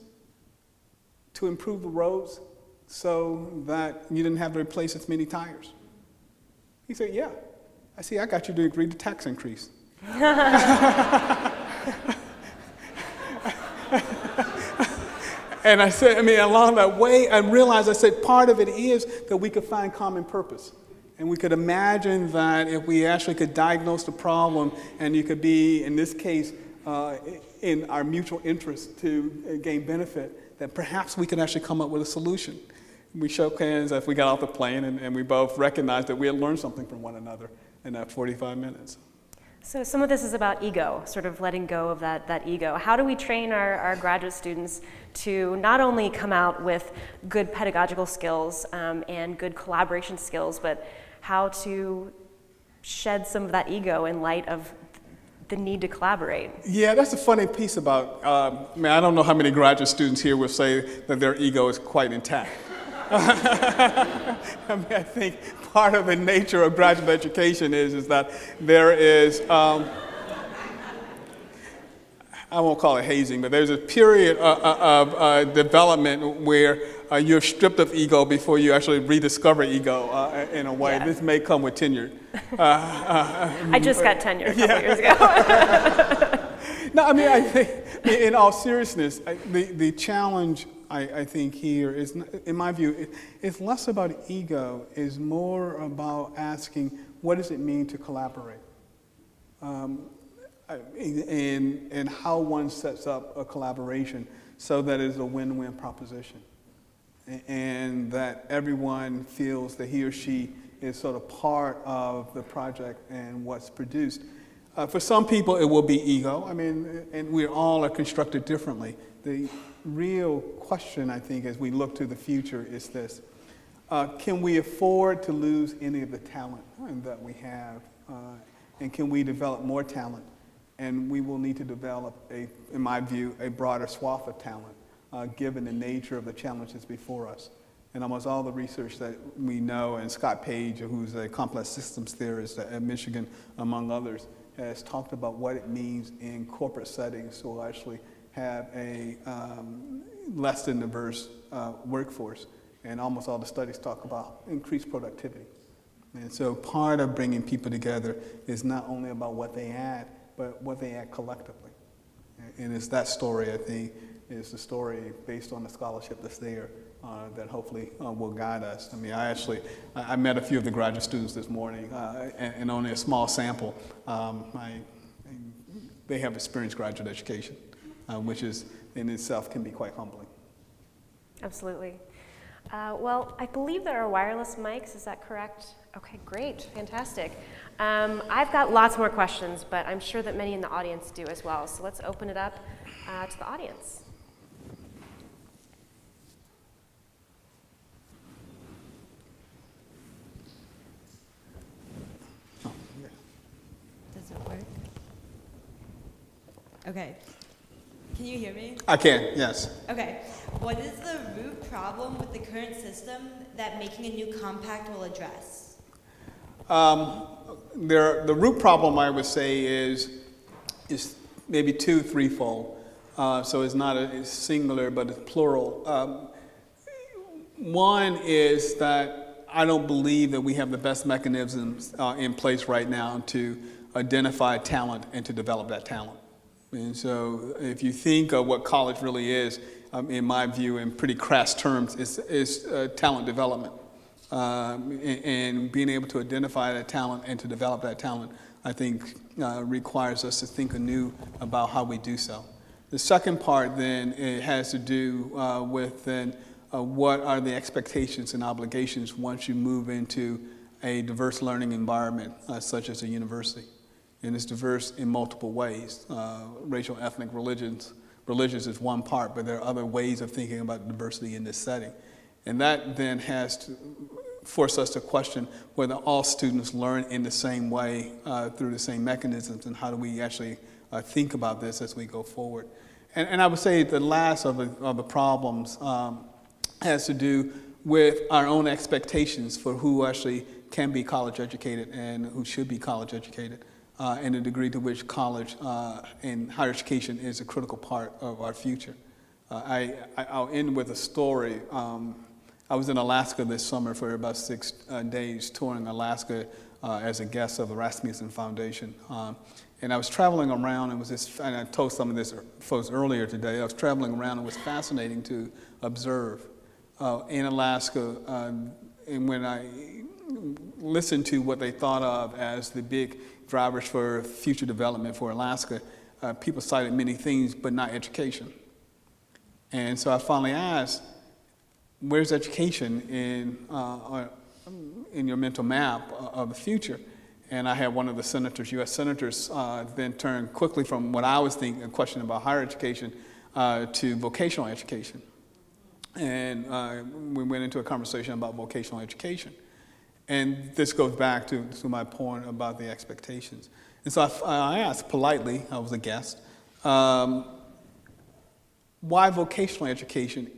to improve the roads so that you didn't have to replace as many tires? He said, yeah. I said, I got you to agree to tax increase. And I said, along that way, I realized, I said, part of it is that we could find common purpose. And we could imagine that if we actually could diagnose the problem, and you could be, in this case, in our mutual interest to gain benefit, that perhaps we could actually come up with a solution. We shook hands as we got off the plane, and we both recognized that we had learned something from one another in that 45 minutes. So some of this is about ego, sort of letting go of that ego. How do we train our graduate students to not only come out with good pedagogical skills and good collaboration skills, but how to shed some of that ego in light of the need to collaborate? Yeah, that's the funny piece about, I don't know how many graduate students here will say that their ego is quite intact. I mean, I think part of the nature of graduate education is that there is, I won't call it hazing, but there's a period of development where you're stripped of ego before you actually rediscover ego in a way. Yeah. This may come with tenure. I just got tenure a couple years ago. No, I mean, I think, in all seriousness, the challenge, I think, here is, in my view, it's less about ego, is more about asking, what does it mean to collaborate? And how one sets up a collaboration so that it's a win-win proposition. And that everyone feels that he or she is sort of part of the project and what's produced. For some people, it will be ego. I mean, and we all are constructed differently. The real question, I think, as we look to the future is this. Can we afford to lose any of the talent that we have? And can we develop more talent? And we will need to develop, in my view, a broader swath of talent, given the nature of the challenges before us. And almost all the research that we know, and Scott Page, who's a complex systems theorist at Michigan, among others, has talked about what it means in corporate settings to actually have a less than diverse workforce. And almost all the studies talk about increased productivity. And so part of bringing people together is not only about what they add, but what they add collectively. And it's that story, I think, is the story based on the scholarship that's there that hopefully will guide us. I mean, I met a few of the graduate students this morning, and only a small sample. They have experienced graduate education, which is in itself can be quite humbling. Absolutely. Well, I believe there are wireless mics, is that correct? Okay, great, fantastic. I've got lots more questions, but I'm sure that many in the audience do as well. So let's open it up to the audience. Does it work? Okay. Can you hear me? I can, yes. Okay. What is the root problem with the current system that making a new compact will address? The root problem, I would say, is maybe threefold. So it's not it's singular, but it's plural. One is that I don't believe that we have the best mechanisms in place right now to identify talent and to develop that talent. And so if you think of what college really is, in my view, in pretty crass terms, is talent development. And being able to identify that talent and to develop that talent, I think, requires us to think anew about how we do so. The second part, then, it has to do with then what are the expectations and obligations once you move into a diverse learning environment, such as a university. And it's diverse in multiple ways. Racial, ethnic, religious is one part, but there are other ways of thinking about diversity in this setting. And that then has to force us to question whether all students learn in the same way through the same mechanisms, and how do we actually think about this as we go forward. And I would say the last of the problems has to do with our own expectations for who actually can be college educated and who should be college educated, and the degree to which college and higher education is a critical part of our future. I'll end with a story. I was in Alaska this summer for about 6 days, touring Alaska as a guest of the Rasmussen Foundation. And I was traveling around, and I told some of this folks earlier today, I was traveling around, and it was fascinating to observe in Alaska. And when I listened to what they thought of as the big drivers for future development for Alaska, people cited many things, but not education. And so I finally asked, where's education in your mental map of the future? And I had one of the senators, U.S. senators, then turn quickly from what I was thinking, a question about higher education, to vocational education. And we went into a conversation about vocational education. And this goes back to my point about the expectations. And so I asked politely, I was a guest, why vocational education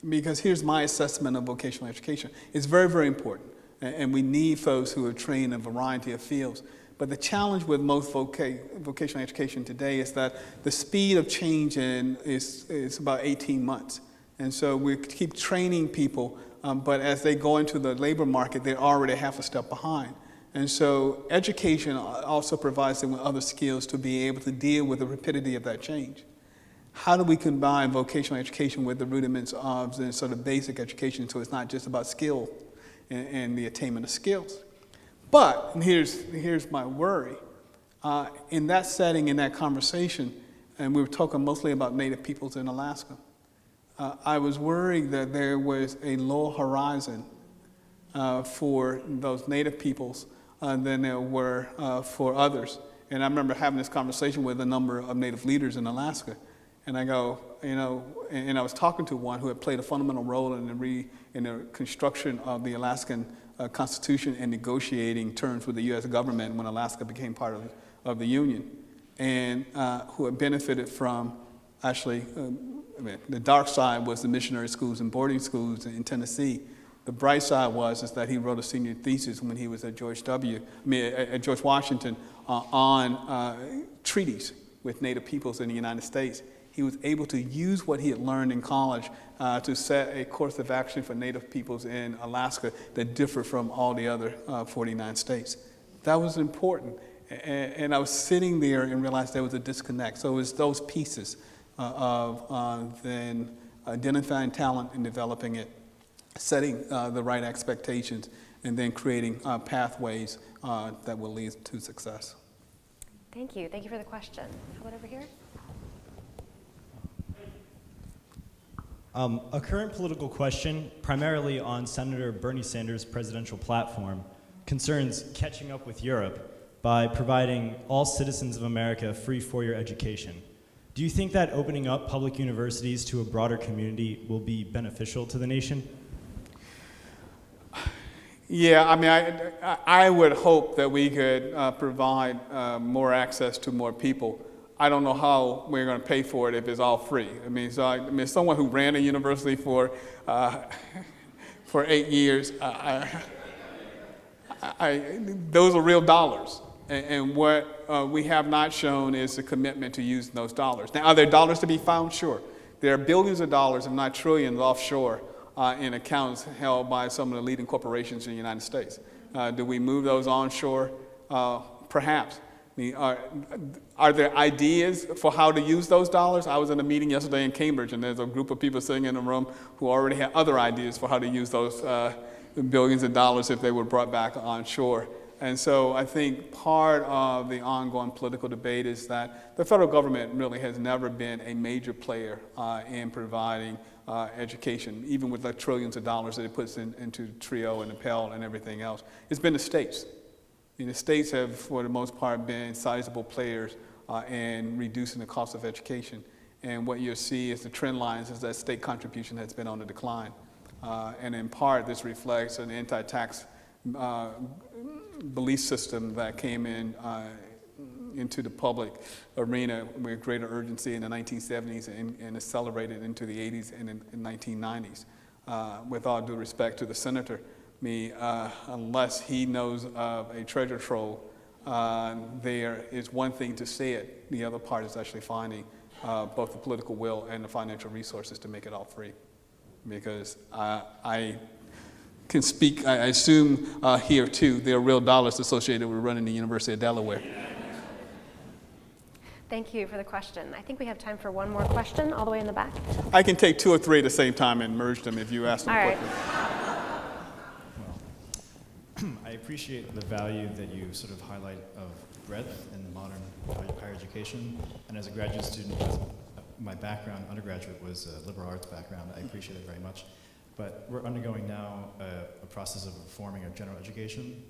because here's my assessment of vocational education. It's very, very important, and we need folks who are trained in a variety of fields. But the challenge with most vocational education today is that the speed of change is about 18 months. And so we keep training people, but as they go into the labor market, they're already half a step behind. And so education also provides them with other skills to be able to deal with the rapidity of that change. How do we combine vocational education with the rudiments of the sort of basic education so it's not just about skill and the attainment of skills? But, and here's my worry, in that setting, in that conversation, and we were talking mostly about Native peoples in Alaska, I was worried that there was a lower horizon for those Native peoples than there were for others. And I remember having this conversation with a number of Native leaders in Alaska, and I go, and I was talking to one who had played a fundamental role in the construction of the Alaskan Constitution and negotiating terms with the U.S. government when Alaska became part of the Union, and who had benefited from actually, the dark side was the missionary schools and boarding schools in Tennessee. The bright side is that he wrote a senior thesis when he was at George Washington on treaties with Native peoples in the United States. He was able to use what he had learned in college to set a course of action for Native peoples in Alaska that differed from all the other 49 states. That was important. And I was sitting there and realized there was a disconnect. So it was those pieces of then identifying talent and developing it, setting the right expectations, and then creating pathways that will lead to success. Thank you. Thank you for the question. How about over here? A current political question, primarily on Senator Bernie Sanders' presidential platform, concerns catching up with Europe by providing all citizens of America free four-year education. Do you think that opening up public universities to a broader community will be beneficial to the nation? Yeah, I mean, I would hope that we could provide more access to more people. I don't know how we're going to pay for it if it's all free. I mean, someone who ran a university for 8 years, those are real dollars. And what we have not shown is a commitment to using those dollars. Now, are there dollars to be found? Sure. There are billions of dollars, if not trillions, offshore in accounts held by some of the leading corporations in the United States. Do we move those onshore? Perhaps. Are there ideas for how to use those dollars? I was in a meeting yesterday in Cambridge, and there's a group of people sitting in the room who already had other ideas for how to use those billions of dollars if they were brought back onshore. And so I think part of the ongoing political debate is that the federal government really has never been a major player in providing education, even with the trillions of dollars that it puts into TRIO and the Pell and everything else. It's been the states. The states have, for the most part, been sizable players in reducing the cost of education. And what you'll see is the trend lines is that state contribution has been on the decline. And in part, this reflects an anti-tax belief system that came into the public arena with greater urgency in the 1970s and accelerated into the 80s and in 1990s. With all due respect to the senator, unless he knows of a treasure trove, there is one thing to say it. The other part is actually finding both the political will and the financial resources to make it all free. Because I can speak, I assume here too, there are real dollars associated with running the University of Delaware. Thank you for the question. I think we have time for one more question all the way in the back. I can take 2 or 3 at the same time and merge them if you ask them quickly. I appreciate the value that you sort of highlight of breadth in modern higher education. And as a graduate student, my background, undergraduate, was a liberal arts background. I appreciate it very much. But we're undergoing now a process of reforming our general education.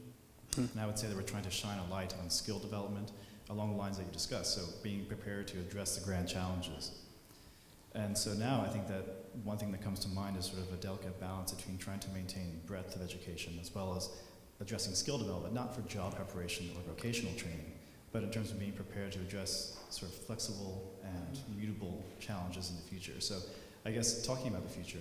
And I would say that we're trying to shine a light on skill development along the lines that you discussed, so being prepared to address the grand challenges. And so now I think that one thing that comes to mind is sort of a delicate balance between trying to maintain breadth of education as well as addressing skill development, not for job preparation or vocational training, but in terms of being prepared to address sort of flexible and mutable challenges in the future. So I guess talking about the future,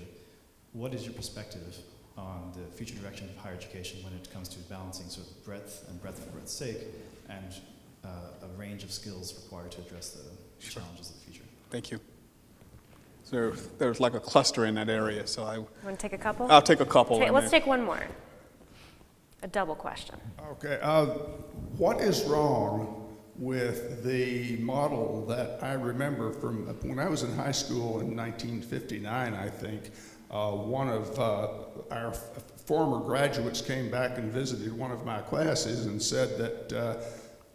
what is your perspective on the future direction of higher education when it comes to balancing sort of breadth and breadth for breadth's sake and a range of skills required to address the challenges of the future? Thank you. So there's like a cluster in that area, so Want to take a couple? I'll take a couple. Let's take one more. A double question. Okay. What is wrong with the model that I remember from when I was in high school in 1959, I think? One of our former graduates came back and visited one of my classes and said that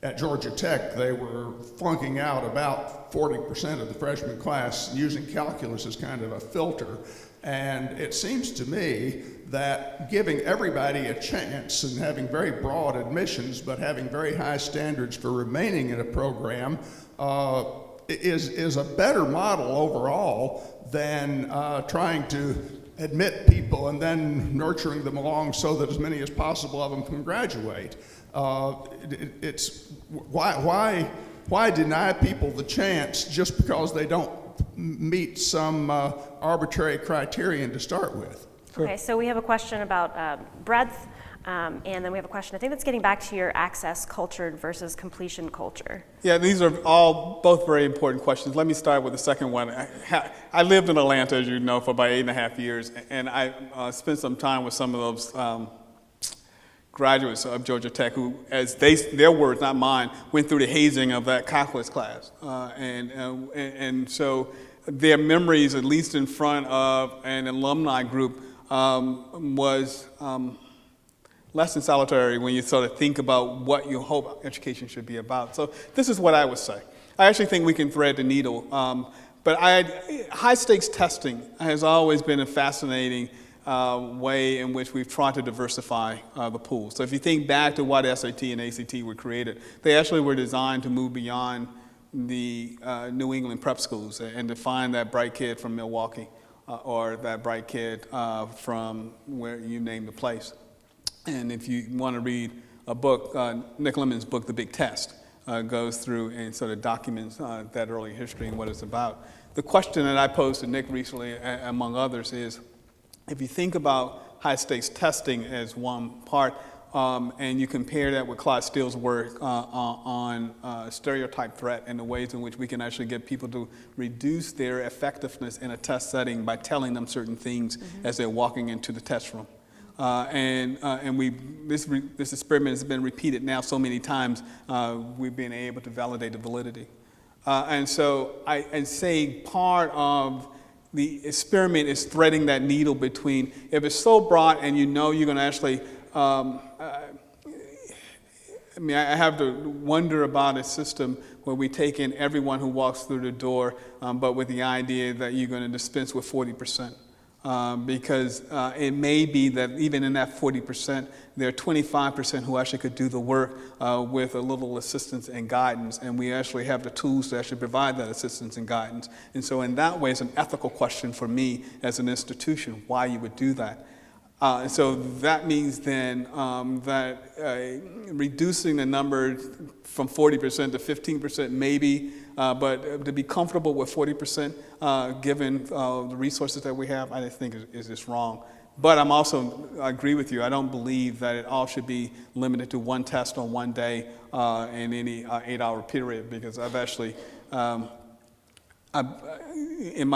at Georgia Tech they were flunking out about 40% of the freshman class using calculus as kind of a filter. And it seems to me that giving everybody a chance and having very broad admissions but having very high standards for remaining in a program is a better model overall than trying to admit people and then nurturing them along so that as many as possible of them can graduate. Why deny people the chance just because they don't meet some arbitrary criterion to start with? Okay, so we have a question about breadth, and then we have a question, I think that's getting back to your access culture versus completion culture. Yeah, these are both very important questions. Let me start with the second one. I lived in Atlanta, as you know, for about 8.5 years, and I spent some time with some of those graduates of Georgia Tech who, as their words, not mine, went through the hazing of that calculus class. And so their memories, at least in front of an alumni group, was less than solitary when you sort of think about what you hope education should be about. So this is what I would say. I actually think we can thread the needle. But high-stakes testing has always been a fascinating way in which we've tried to diversify the pool. So if you think back to what SAT and ACT were created, they actually were designed to move beyond the New England prep schools and to find that bright kid from Milwaukee or that bright kid from where you name the place. And if you want to read a book, Nick Lemon's book, The Big Test, goes through and sort of documents that early history and what it's about. The question that I posed to Nick recently, among others, is if you think about high-stakes testing as one part, and you compare that with Clyde Steele's work on stereotype threat and the ways in which we can actually get people to reduce their effectiveness in a test setting by telling them certain things as they're walking into the test room. This experiment has been repeated now so many times, we've been able to validate the validity. And so I'd say part of the experiment is threading that needle between, if it's so broad and you know you're going to actually, I have to wonder about a system where we take in everyone who walks through the door, but with the idea that you're going to dispense with 40%. Because it may be that even in that 40%, there are 25% who actually could do the work with a little assistance and guidance, and we actually have the tools to actually provide that assistance and guidance. And so in that way, it's an ethical question for me as an institution, why you would do that. So that means then that reducing the number from 40% to 15% maybe, but to be comfortable with 40% given the resources that we have, I think is just wrong. But I agree with you. I don't believe that it all should be limited to one test on one day in any 8-hour period, because I've actually, not only am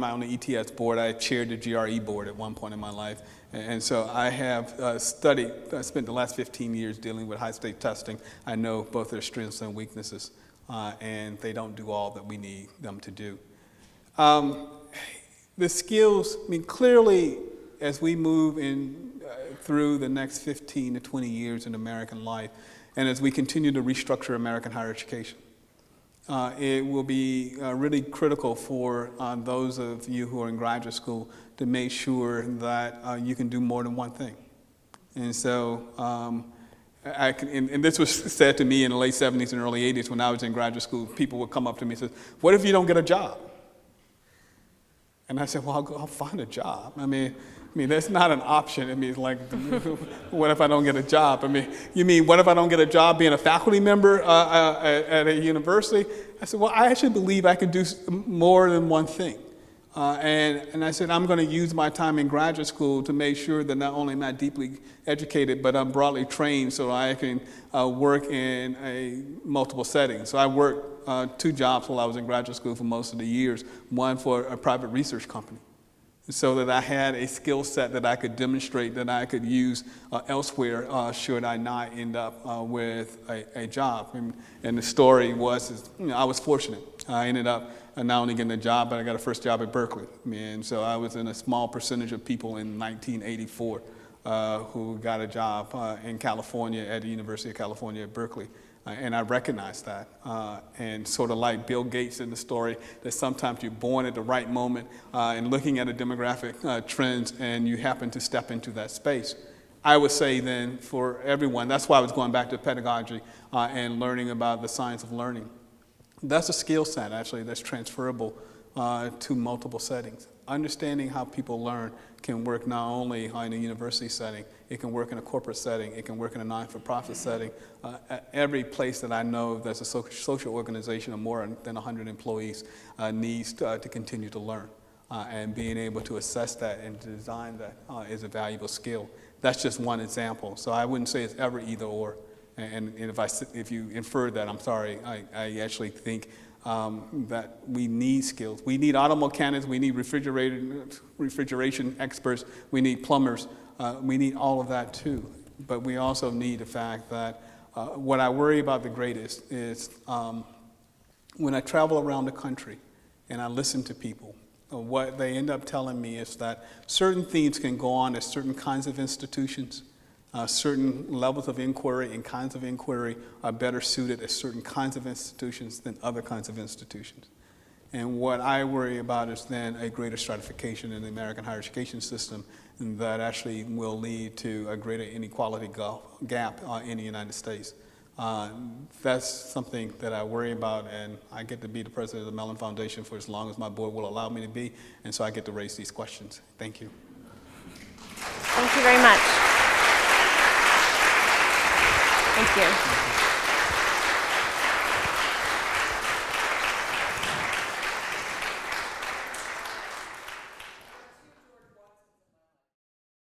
I on the ETS board, I chaired the GRE board at one point in my life. And so I have spent the last 15 years dealing with high-stakes testing. I know both their strengths and weaknesses, and they don't do all that we need them to do. The skills, clearly, as we move through the next 15 to 20 years in American life, and as we continue to restructure American higher education, it will be really critical for those of you who are in graduate school to make sure that you can do more than one thing. And so, and this was said to me in the late 70s and early 80s when I was in graduate school. People would come up to me and say, "What if you don't get a job?" And I said, "Well, I'll find a job." I mean, that's not an option. It's like, what if I don't get a job? You mean, what if I don't get a job being a faculty member at a university? I said, well, I actually believe I can do more than one thing. And I said, I'm going to use my time in graduate school to make sure that not only am I deeply educated, but I'm broadly trained so I can work in multiple settings. So I worked 2 jobs while I was in graduate school for most of the years, one for a private research company, so that I had a skill set that I could demonstrate that I could use elsewhere should I not end up with a job. And the story was, I was fortunate. I ended up not only getting a job, but I got a first job at Berkeley. And so I was in a small percentage of people in 1984 who got a job in California at the University of California at Berkeley. And I recognized that. And sort of like Bill Gates in the story, that sometimes you're born at the right moment and looking at the demographic trends and you happen to step into that space. I would say then for everyone, that's why I was going back to pedagogy and learning about the science of learning. That's a skill set, actually, that's transferable to multiple settings. Understanding how people learn can work not only in a university setting, it can work in a corporate setting, it can work in a non-for-profit setting. Every place that I know that's a social organization of more than 100 employees needs to continue to learn. And being able to assess that and to design that is a valuable skill. That's just one example. So I wouldn't say it's ever either or. And if you inferred that, I'm sorry. I actually think that we need skills. We need auto mechanics. We need refrigeration experts. We need plumbers. We need all of that too. But we also need the fact that what I worry about the greatest is when I travel around the country and I listen to people, what they end up telling me is that certain things can go on at certain kinds of institutions. Certain levels of inquiry and kinds of inquiry are better suited at certain kinds of institutions than other kinds of institutions. And what I worry about is then a greater stratification in the American higher education system that actually will lead to a greater inequality gap in the United States. That's something that I worry about, and I get to be the president of the Mellon Foundation for as long as my board will allow me to be, and so I get to raise these questions. Thank you. Thank you very much. Thank you.